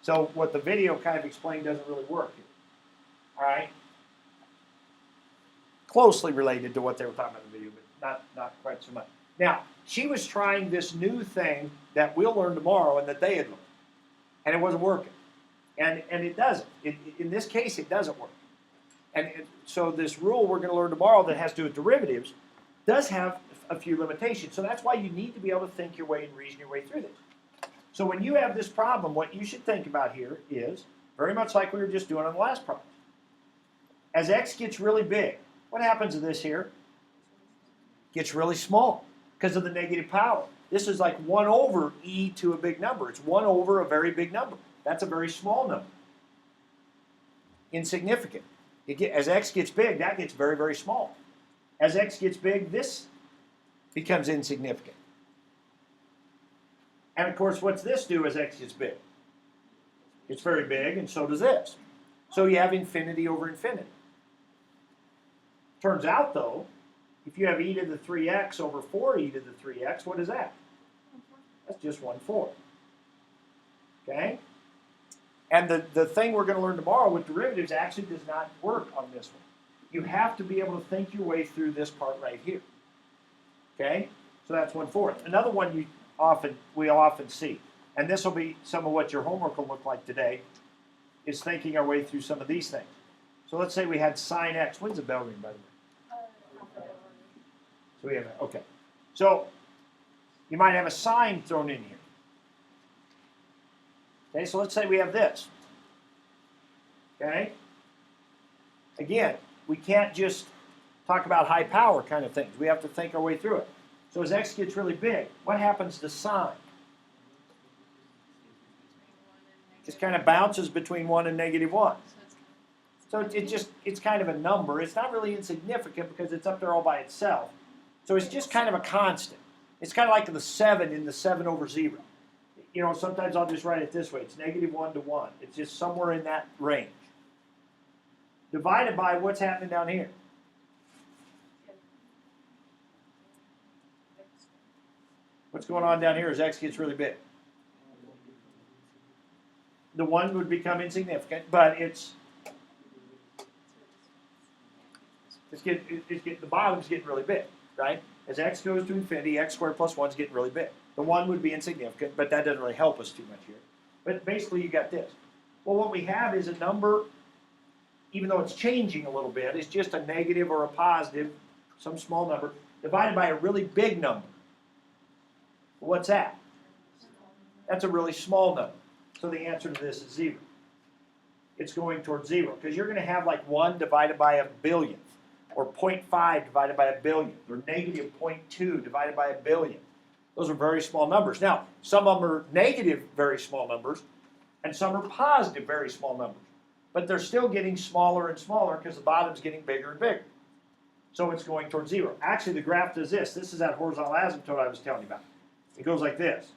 So what the video kind of explained doesn't really work here. All right? Closely related to what they were talking about in the video, but not quite so much. Now, she was trying this new thing that we'll learn tomorrow and that they had learned. And it wasn't working. And it doesn't. In this case, it doesn't work. And so this rule we're going to learn tomorrow that has to do with derivatives does have a few limitations. So that's why you need to be able to think your way and reason your way through this. So when you have this problem, what you should think about here is, very much like we were just doing on the last problem. As x gets really big, what happens to this here? Gets really small because of the negative power. This is like 1 over e to a big number. It's 1 over a very big number. That's a very small number. Insignificant. As x gets big, that gets very, very small. As x gets big, this becomes insignificant. And of course, what's this do as x gets big? It's very big, and so does this. So you have infinity over infinity. Turns out, though, if you have e to the 3x over 4e to the 3x, what is that? That's just 1/4. Okay? And the thing we're going to learn tomorrow with derivatives actually does not work on this one. You have to be able to think your way through this part right here. Okay? So that's 1/4. Another one we'll often see, and this will be some of what your homework will look like today, is thinking our way through some of these things. So let's say we had sine x. When's the bell ring, by the way? So we have, okay. So you might have a sine thrown in here. Okay, so let's say we have this. Okay? Again, we can't just talk about high power kind of things. We have to think our way through it. So as x gets really big, what happens to sine? Just kind of bounces between 1 and -1. So it's kind of a number. It's not really insignificant because it's up there all by itself. So it's just kind of a constant. It's kind of like the 7 in the 7 over 0. You know, sometimes I'll just write it this way. It's -1 to 1. It's just somewhere in that range. Divided by what's happening down here. What's going on down here as x gets really big? The 1 would become insignificant, but the bottom's getting really big, right? As x goes to infinity, x squared plus 1 is getting really big. The 1 would be insignificant, but that doesn't really help us too much here. But basically, you got this. Well, what we have is a number, even though it's changing a little bit, it's just a negative or a positive, some small number, divided by a really big number. What's that? That's a really small number. So the answer to this is 0. It's going towards 0, because you're going to have like 1 divided by a billionth, or 0.5 divided by a billion, or -0.2 divided by a billion. Those are very small numbers. Now, some of them are negative very small numbers, and some are positive very small numbers. But they're still getting smaller and smaller because the bottom's getting bigger and bigger. So it's going towards 0. Actually, the graph does this. This is that horizontal asymptote I was telling you about. It goes like this.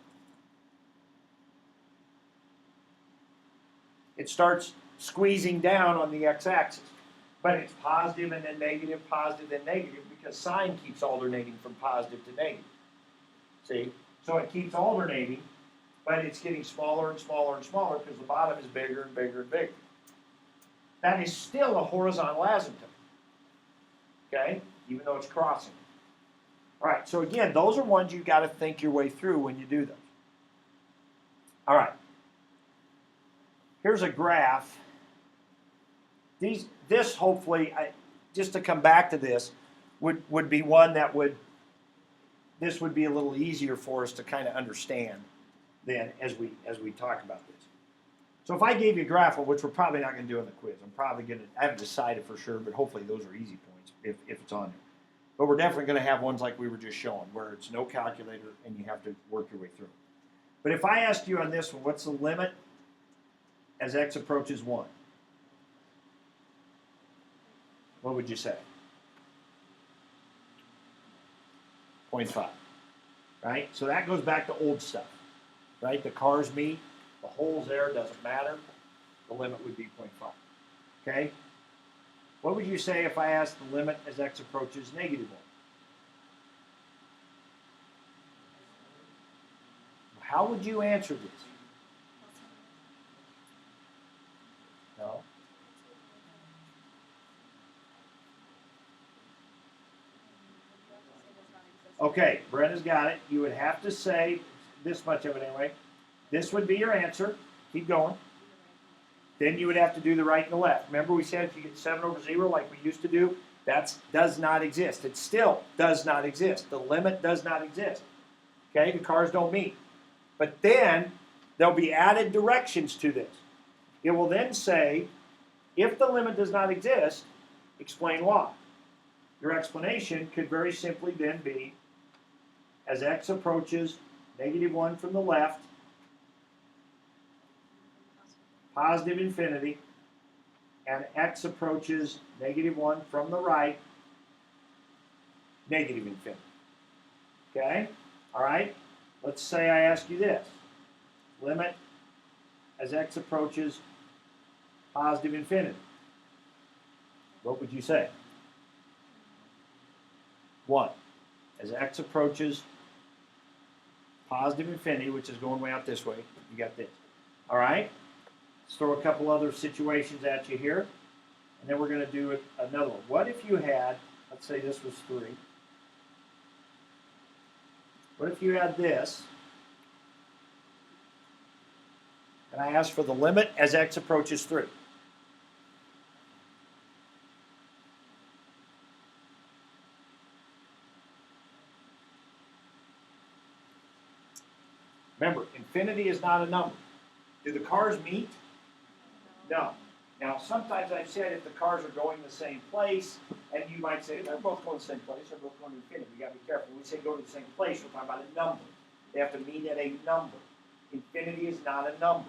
It starts squeezing down on the x-axis. But it's positive and then negative, positive and negative, because sine keeps alternating from positive to negative. See? So it keeps alternating, but it's getting smaller and smaller and smaller because the bottom is bigger and bigger and bigger. That is still a horizontal asymptote. Okay? Even though it's crossing. All right, so again, those are ones you've got to think your way through when you do those. All right. Here's a graph. This hopefully, just to come back to this, would be one that this would be a little easier for us to kind of understand then as we talk about this. So if I gave you a graph, which we're probably not going to do in the quiz, I haven't decided for sure, but hopefully those are easy points if it's on there. But we're definitely going to have ones like we were just showing, where it's no calculator and you have to work your way through. But if I asked you on this one, what's the limit as x approaches 1? What would you say? 0.5, right? So that goes back to old stuff, right? The cars meet, the holes there, doesn't matter. The limit would be 0.5, okay? What would you say if I asked the limit as x approaches -1? How would you answer this? No? Okay, Brenda's got it. You would have to say this much of it anyway. This would be your answer. Keep going. Then you would have to do the right and the left. Remember we said if you get 7 over 0 like we used to do, that does not exist. It still does not exist. The limit does not exist. Okay, the cars don't meet. But then there'll be added directions to this. It will then say, if the limit does not exist, explain why. Your explanation could very simply then be, as x approaches -1 from the left, positive infinity, and x approaches -1 from the right, negative infinity. Okay? All right? Let's say I ask you this. Limit as x approaches positive infinity. What would you say? 1. As x approaches positive infinity, which is going way out this way, you got this. All right? Let's throw a couple other situations at you here, and then we're going to do another one. What if you had, let's say this was 3. What if you had this, and I asked for the limit as x approaches 3? Remember, infinity is not a number. Do the cars meet? No. Now, sometimes I've said if the cars are going the same place, and you might say, they're both going the same place, they're both going to infinity. We've got to be careful. When we say go to the same place, we're talking about a number. They have to meet at a number. Infinity is not a number.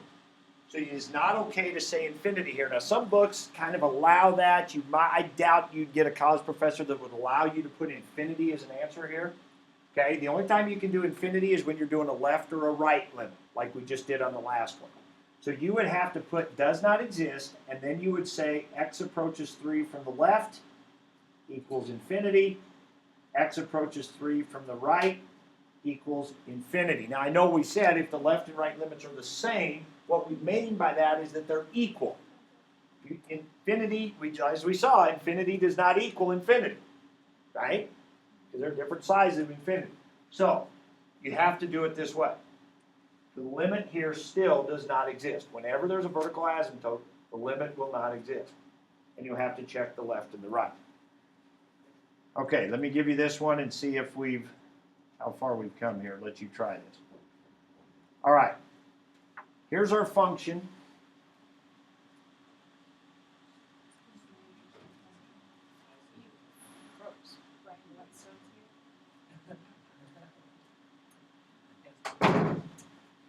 So it is not okay to say infinity here. Now, some books kind of allow that. I doubt you'd get a college professor that would allow you to put infinity as an answer here. Okay, the only time you can do infinity is when you're doing a left or a right limit, like we just did on the last one. So you would have to put does not exist, and then you would say x approaches 3 from the left equals infinity. X approaches 3 from the right equals infinity. Now I know we said if the left and right limits are the same, what we mean by that is that they're equal. Infinity, as we saw, infinity does not equal infinity, right? Because they're different sizes of infinity. So you have to do it this way. The limit here still does not exist. Whenever there's a vertical asymptote, the limit will not exist. And you have to check the left and the right. Okay, let me give you this one and see if how far we've come here. Let you try this. All right. Here's our function.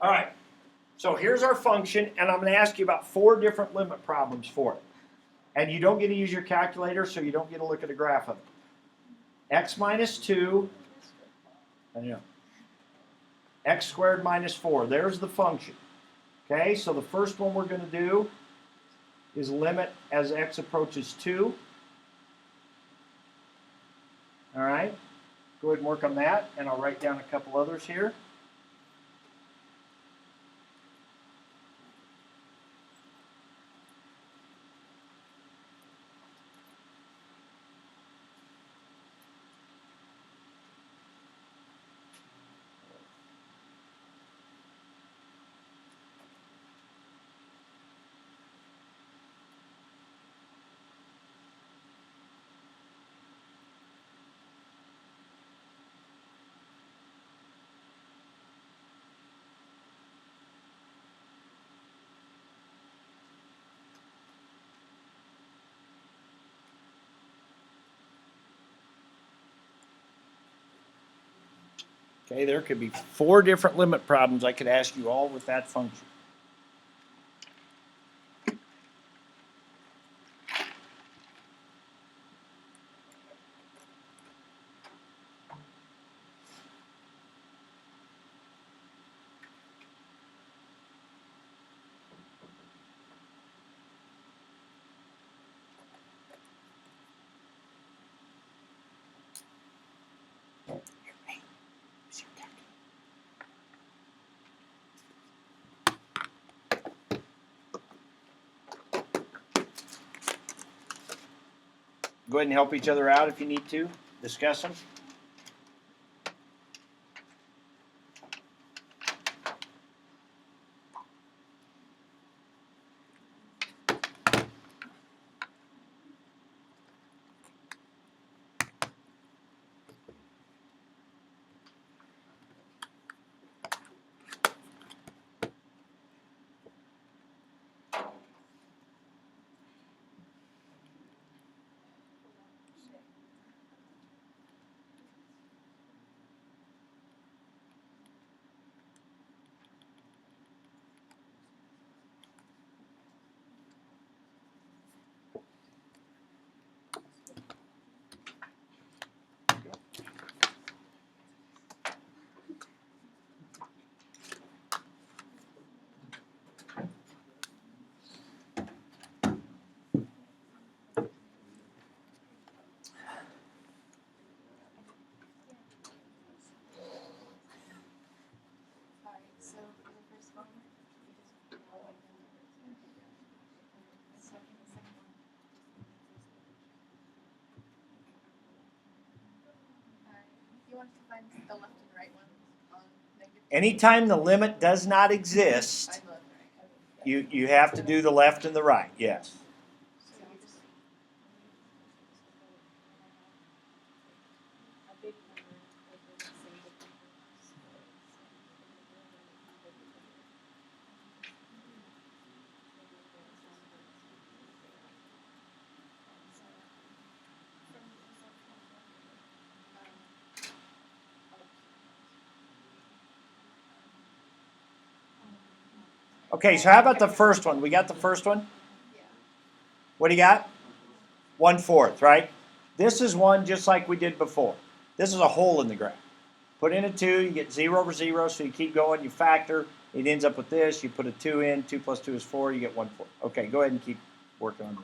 All right, so here's our function, and I'm going to ask you about 4 different limit problems for it. And you don't get to use your calculator, so you don't get to look at a graph of it. X minus 2, x squared minus 4. There's the function. Okay, so the first one we're going to do is limit as x approaches 2. All right, go ahead and work on that, and I'll write down a couple others here. Okay, there could be 4 different limit problems I could ask you all with that function. Go ahead and help each other out if you need to. Discuss them. want to find the left and right ones on negative? Anytime the limit does not exist, Find the left and right. you have to do the left and the right, yes. So you just Okay, so how about the first one? We got the first one? yeah. What do you got? 1/4, right? This is one just like we did before. This is a hole in the graph. Put in a 2, you get 0 over 0, so you keep going, you factor, it ends up with this, you put a 2 in, 2 plus 2 is 4, you get 1/4. Okay, go ahead and keep working on it.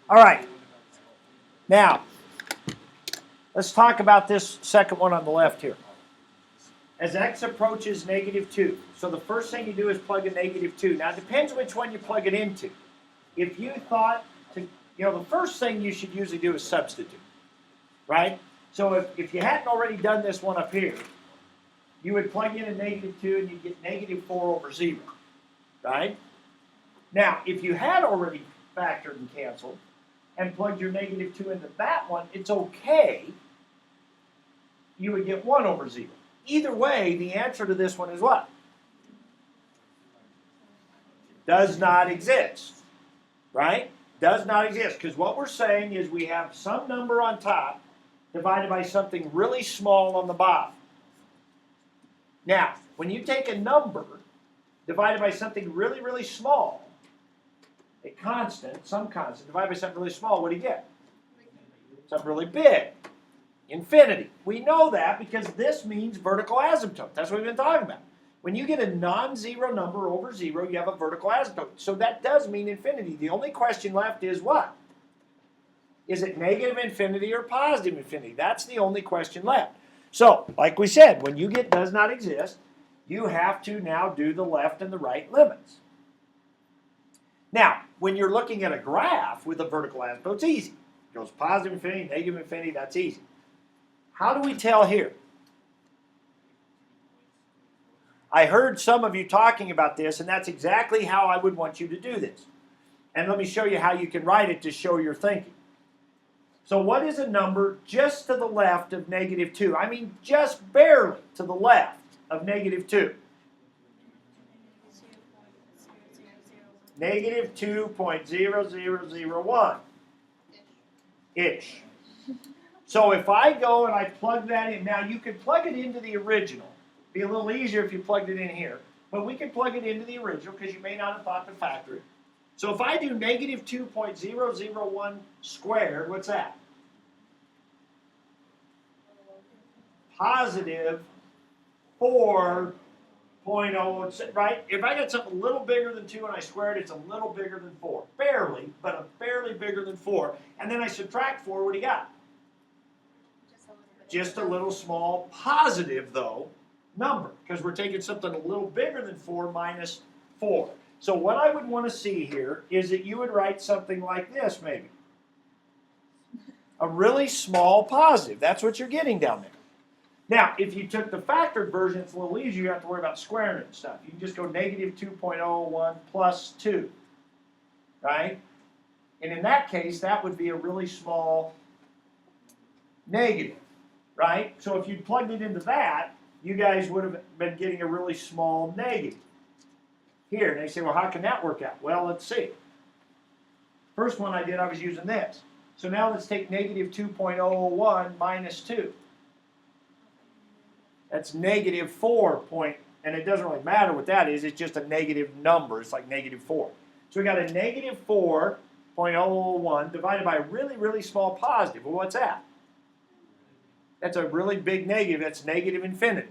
All right. Now, let's talk about this second one on the left here. As x approaches -2, so the first thing you do is plug in -2. Now, it depends which one you plug it into. If you thought to, the first thing you should usually do is substitute, right? So if you hadn't already done this one up here, you would plug in a -2 and you'd get -4 over 0, right? Now, if you had already factored and canceled and plugged your -2 into that one, it's okay. You would get 1 over 0. Either way, the answer to this one is what? Does not exist, right? Does not exist, because what we're saying is we have some number on top divided by something really small on the bottom. Now, when you take a number divided by something really, really small, a constant, some constant, divided by something really small, what do you get? Something really big. Infinity. We know that because this means vertical asymptote. That's what we've been talking about. When you get a non-zero number over 0, you have a vertical asymptote. So that does mean infinity. The only question left is what? Is it negative infinity or positive infinity? That's the only question left. So, like we said, when you get does not exist, you have to now do the left and the right limits. Now, when you're looking at a graph with a vertical asymptote, it's easy. It goes positive infinity, negative infinity, that's easy. How do we tell here? I heard some of you talking about this, and that's exactly how I would want you to do this. And let me show you how you can write it to show your thinking. So what is a number just to the left of -2? I mean, just barely to the left of -2. -2.0001. Ish. So if I go and I plug that in, now you could plug it into the original. Be a little easier if you plugged it in here. But we could plug it into the original because you may not have thought to factor it. So if I do -2.001 squared, what's that? Positive 4.0, right? If I got something a little bigger than 2 and I squared it, it's a little bigger than 4. Barely, but a barely bigger than 4. And then I subtract 4, what do you got? Just a little small positive, though, number, because we're taking something a little bigger than 4 minus 4. So what I would want to see here is that you would write something like this, maybe. A really small positive. That's what you're getting down there. Now, if you took the factored version, it's a little easier. You don't have to worry about squaring it and stuff. You can just go negative 2.01 plus 2, right? And in that case, that would be a really small negative, right? So if you'd plugged it into that, you guys would have been getting a really small negative. Here, and they say, well, how can that work out? Well, let's see. First one I did, I was using this. So now let's take negative 2.001 minus 2. That's negative 4 point, and it doesn't really matter what that is. It's just a negative number. It's like negative 4. So we got a negative 4.001 divided by a really, really small positive. Well, what's that? That's a really big negative. That's negative infinity,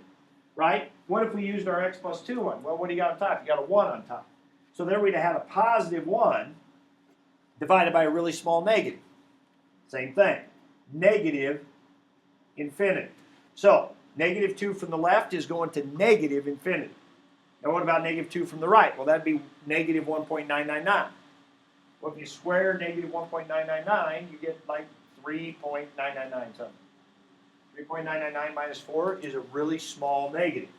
right? What if we used our x plus 2 one? Well, what do you got on top? You got a 1 on top. So there we'd have had a positive 1 divided by a really small negative. Same thing. Negative infinity. So negative 2 from the left is going to negative infinity. Now what about negative 2 from the right? Well, that'd be negative 1.999. Well, if you square negative 1.999, you get like 3.999 something. 3.999 minus 4 is a really small negative.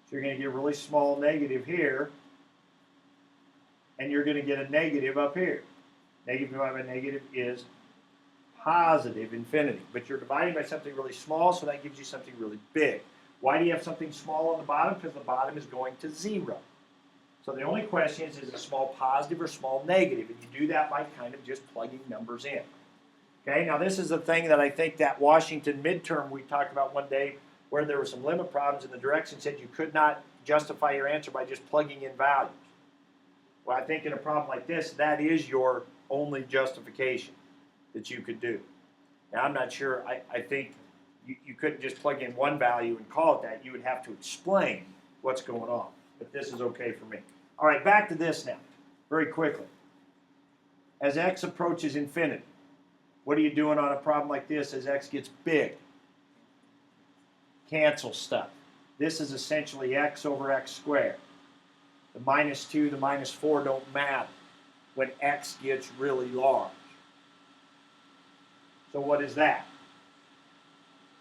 So you're going to get a really small negative here, and you're going to get a negative up here. Negative divided by negative is positive infinity. But you're dividing by something really small, so that gives you something really big. Why do you have something small on the bottom? Because the bottom is going to 0. So the only question is it small positive or small negative? And you do that by kind of just plugging numbers in. Okay, now this is the thing that I think that Washington midterm we talked about one day where there were some limit problems and the direction said you could not justify your answer by just plugging in values. Well, I think in a problem like this, that is your only justification that you could do. Now, I'm not sure. I think you couldn't just plug in one value and call it that. You would have to explain what's going on. But this is okay for me. All right, back to this now, very quickly. As x approaches infinity, what are you doing on a problem like this as x gets big? Cancel stuff. This is essentially x over x squared. The minus 2, the minus 4 don't matter when x gets really large. So what is that?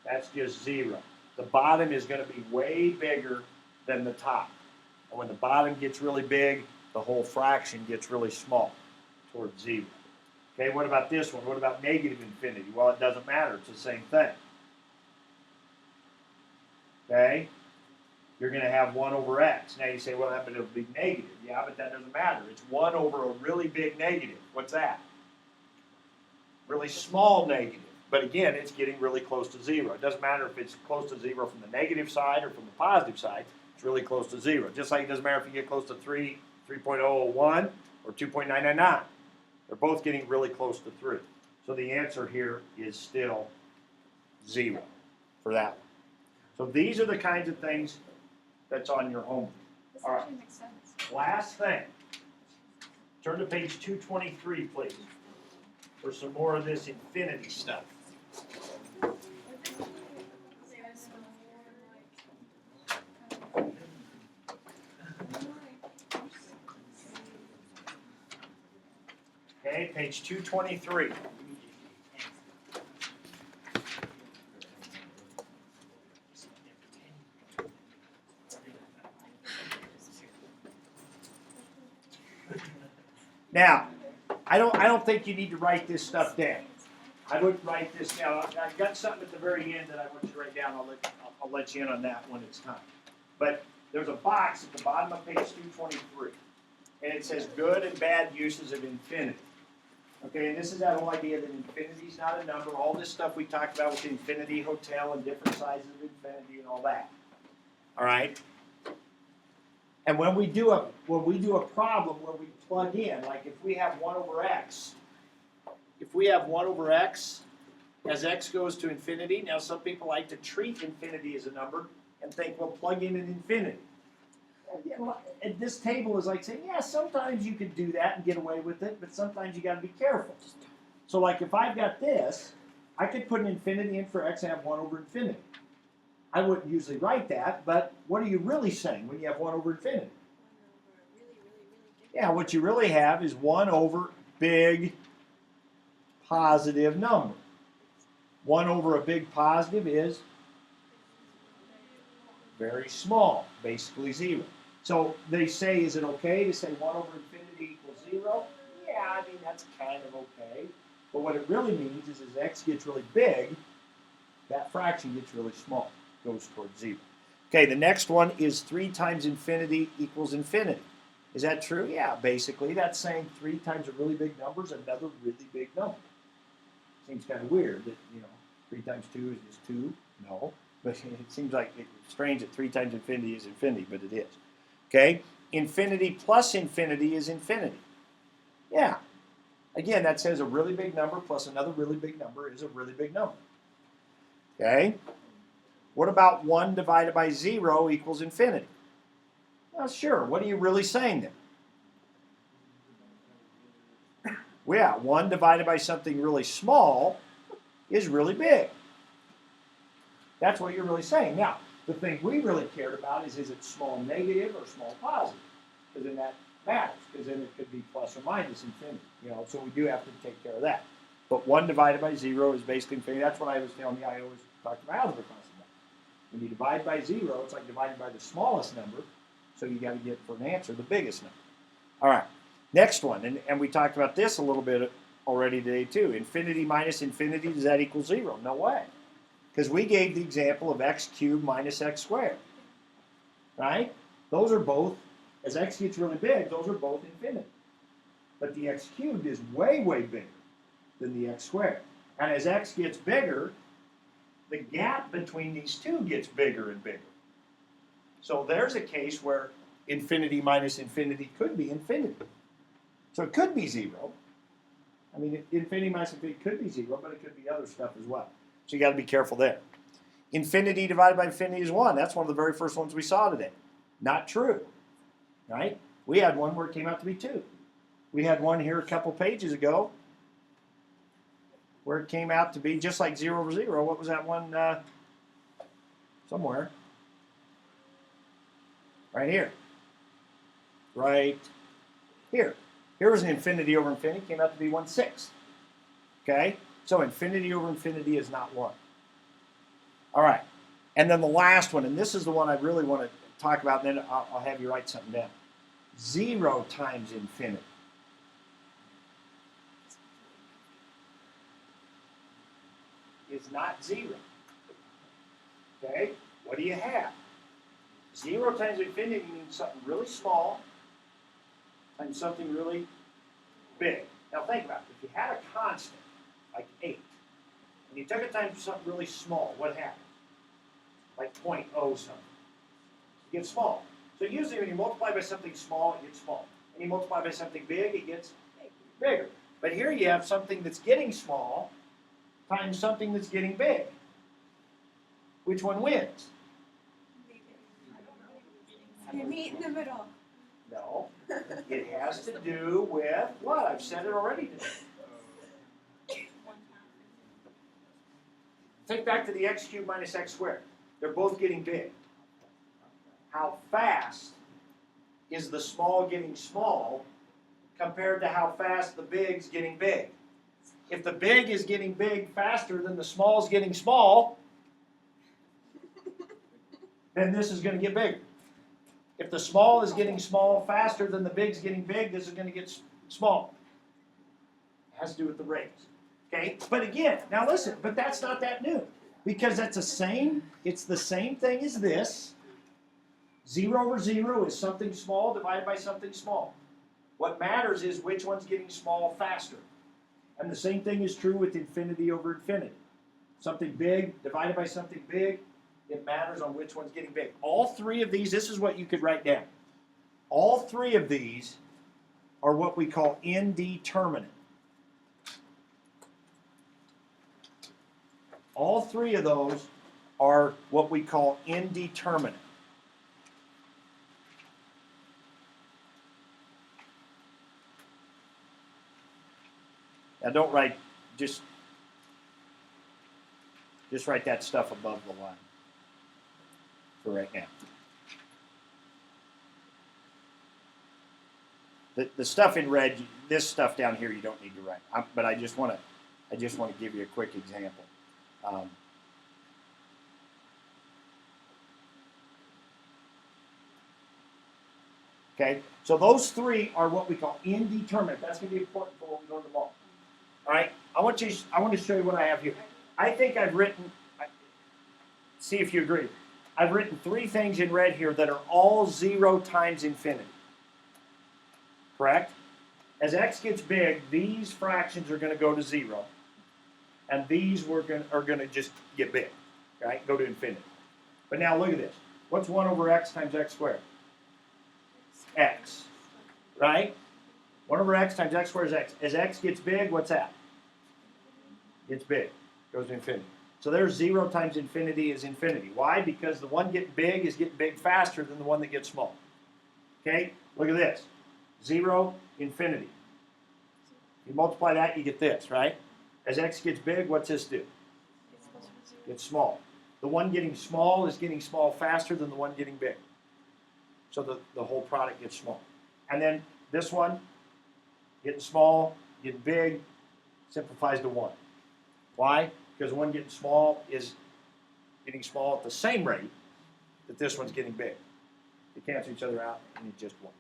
That's just 0. The bottom is going to be way bigger than the top. And when the bottom gets really big, the whole fraction gets really small, towards 0. Okay, what about this one? What about negative infinity? Well, it doesn't matter. It's the same thing. Okay? You're going to have 1 over x. Now you say, well, but it'll be negative. Yeah, but that doesn't matter. It's 1 over a really big negative. What's that? Really small negative. But again, it's getting really close to 0. It doesn't matter if it's close to 0 from the negative side or from the positive side. It's really close to 0. Just like it doesn't matter if you get close to 3.001 or 2.999. They're both getting really close to 3. So the answer here is still 0 for that one. So these are the kinds of things that's on your homework. This All right. actually makes sense. Last thing. Turn to page 223, please, for some more of this infinity stuff. Okay, page 223. Now, I don't think you need to write this stuff down. I wouldn't write this down. I've got something at the very end that I want you to write down. I'll let you in on that when it's time. But there's a box at the bottom of page 223, and it says good and bad uses of infinity. Okay, and this is that whole idea that infinity is not a number. All this stuff we talked about with the infinity hotel and different sizes of infinity and all that. All right. And when we do a problem where we plug in, like if we have 1 over x, as x goes to infinity, now some people like to treat infinity as a number and think, well, plug in an infinity. And this table is like saying, yeah, sometimes you could do that and get away with it, but sometimes you got to be careful. So like if I've got this, I could put an infinity in for x and have 1 over infinity. I wouldn't usually write that, but what are you really saying when you have 1 over infinity? Yeah, what you really have is 1 over big positive number. 1 over a big positive is very small, basically 0. So they say, is it okay to say 1 over infinity equals 0? Yeah, I mean, that's kind of okay. But what it really means is as x gets really big, that fraction gets really small, goes towards 0. Okay, the next one is 3 times infinity equals infinity. Is that true? Yeah, basically. That's saying 3 times a really big number is another really big number. Seems kind of weird that, 3 times 2 is just 2. No. But it seems like it's strange that 3 times infinity is infinity, but it is. Okay? Infinity plus infinity is infinity. Yeah. Again, that says a really big number plus another really big number is a really big number. Okay? What about 1 divided by 0 equals infinity? Well, sure. What are you really saying there? Well, yeah, 1 divided by something really small is really big. That's what you're really saying. Now, the thing we really cared about is it small negative or small positive? Because then that matters, because then it could be plus or minus infinity. So we do have to take care of that. But 1 divided by 0 is basically infinity. That's what I was telling you. I always talk to my algebra class about. When you divide by 0, it's like dividing by the smallest number. So you got to get, for an answer, the biggest number. All right, next one. And we talked about this a little bit already today, too. Infinity minus infinity, does that equal 0? No way. Because we gave the example of x cubed minus x squared. Right? Those are both, as x gets really big, those are both infinity. But the x cubed is way, way bigger than the x squared. And as x gets bigger, the gap between these two gets bigger and bigger. So there's a case where infinity minus infinity could be infinity. So it could be 0. I mean, infinity minus infinity could be 0, but it could be other stuff as well. So you got to be careful there. Infinity divided by infinity is 1. That's one of the very first ones we saw today. Not true. Right? We had one where it came out to be 2. We had one here a couple pages ago where it came out to be just like 0 over 0. What was that one? Somewhere. Right here. Right here. Here was an infinity over infinity. Came out to be 1/6. Okay? So infinity over infinity is not 1. All right. And then the last one, and this is the one I really want to talk about, and then I'll have you write something down. 0 times infinity. Is not 0. Okay? What do you have? 0 times infinity means something really small times something really big. Now think about it. If you had a constant, like 8, and you took it times something really small, what happens? Like 0.0 something. It gets small. So usually when you multiply by something small, it gets small. And you multiply by something big, it gets bigger. But here you have something that's getting small times something that's getting big. Which one wins? You meet in the middle. No. It has to do with what? I've said it already today. Think back to the x cubed minus x squared. They're both getting big. How fast is the small getting small compared to how fast the big's getting big? If the big is getting big faster than the small's getting small, then this is going to get bigger. If the small is getting small faster than the big's getting big, this is going to get small. It has to do with the rates. Okay? But again, now listen, but that's not that new. Because it's the same thing as this. 0 over 0 is something small divided by something small. What matters is which one's getting small faster. And the same thing is true with infinity over infinity. Something big divided by something big, it matters on which one's getting big. All three of these, this is what you could write down. All three of these are what we call indeterminate. All three of those are what we call indeterminate. Now don't write, just write that stuff above the line for right now. The stuff in red, this stuff down here, you don't need to write. But I just want to give you a quick example. Okay, so those three are what we call indeterminate. That's going to be important for when we go to the mall. All right, I want to show you what I have here. I think I've written. See if you agree. I've written three things in red here that are all 0 times infinity. Correct? As x gets big, these fractions are going to go to 0, and these are going to just get big, right? Go to infinity. But now look at this. What's 1 over x times x squared? X, right? 1 over x times x squared is x. As x gets big, what's that? Gets big, goes to infinity. So there's 0 times infinity is infinity. Why? Because the one getting big is getting big faster than the one that gets small. Okay, look at this. 0, infinity. You multiply that, you get this, right? As x gets big, what's this do? Gets small. The one getting small is getting small faster than the one getting big. So the whole product gets small. And then this one, getting small, getting big, simplifies to 1. Why? Because one getting small is getting small at the same rate that this one's getting big. They cancel each other out, and it's just 1.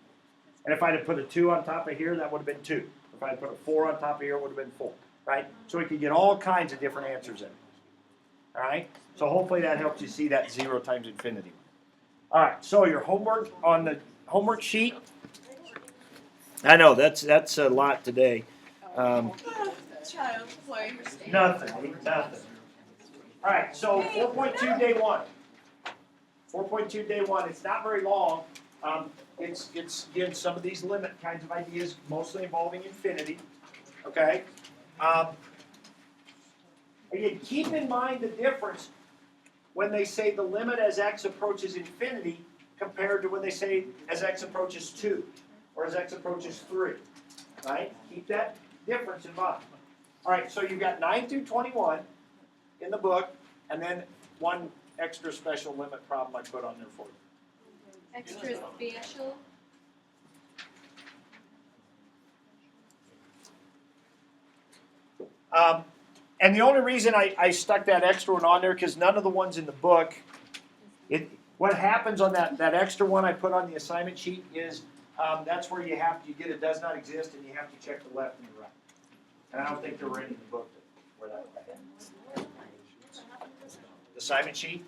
And if I had put a 2 on top of here, that would have been 2. If I had put a 4 on top of here, it would have been 4. Right? So we could get all kinds of different answers in. All right? So hopefully that helps you see that 0 times infinity. All right, so your homework on the homework sheet. I know, that's a lot today. Child play. Nothing. All right, so 4.2 day 1. 4.2 day 1, it's not very long. It's again, some of these limit kinds of ideas, mostly involving infinity. Okay? Again, keep in mind the difference when they say the limit as x approaches infinity compared to when they say as x approaches 2 or as x approaches 3. Right? Keep that difference in mind. All right, so you've got 9 through 21 in the book, and then one extra special limit problem I put on there for you. Extra spatial. And the only reason I stuck that extra one on there, because none of the ones in the book, what happens on that extra one I put on the assignment sheet is that's where you get a does not exist, and you have to check the left and the right. And I don't think there were any in the book where that was. The assignment sheet?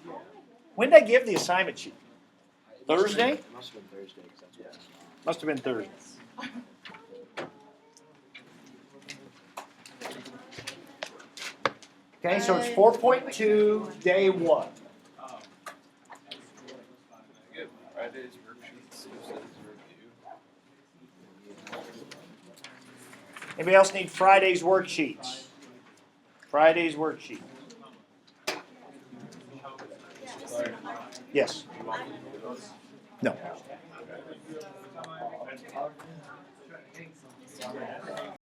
When did I give the assignment sheet? Thursday? It must have been Thursday, 'cause that's what it's on. Must have been Thursday. Okay, so it's 4.2, day 1. Friday's worksheets, Tuesday's review. Anybody else need Friday's worksheets? Friday's worksheet. Yes. No.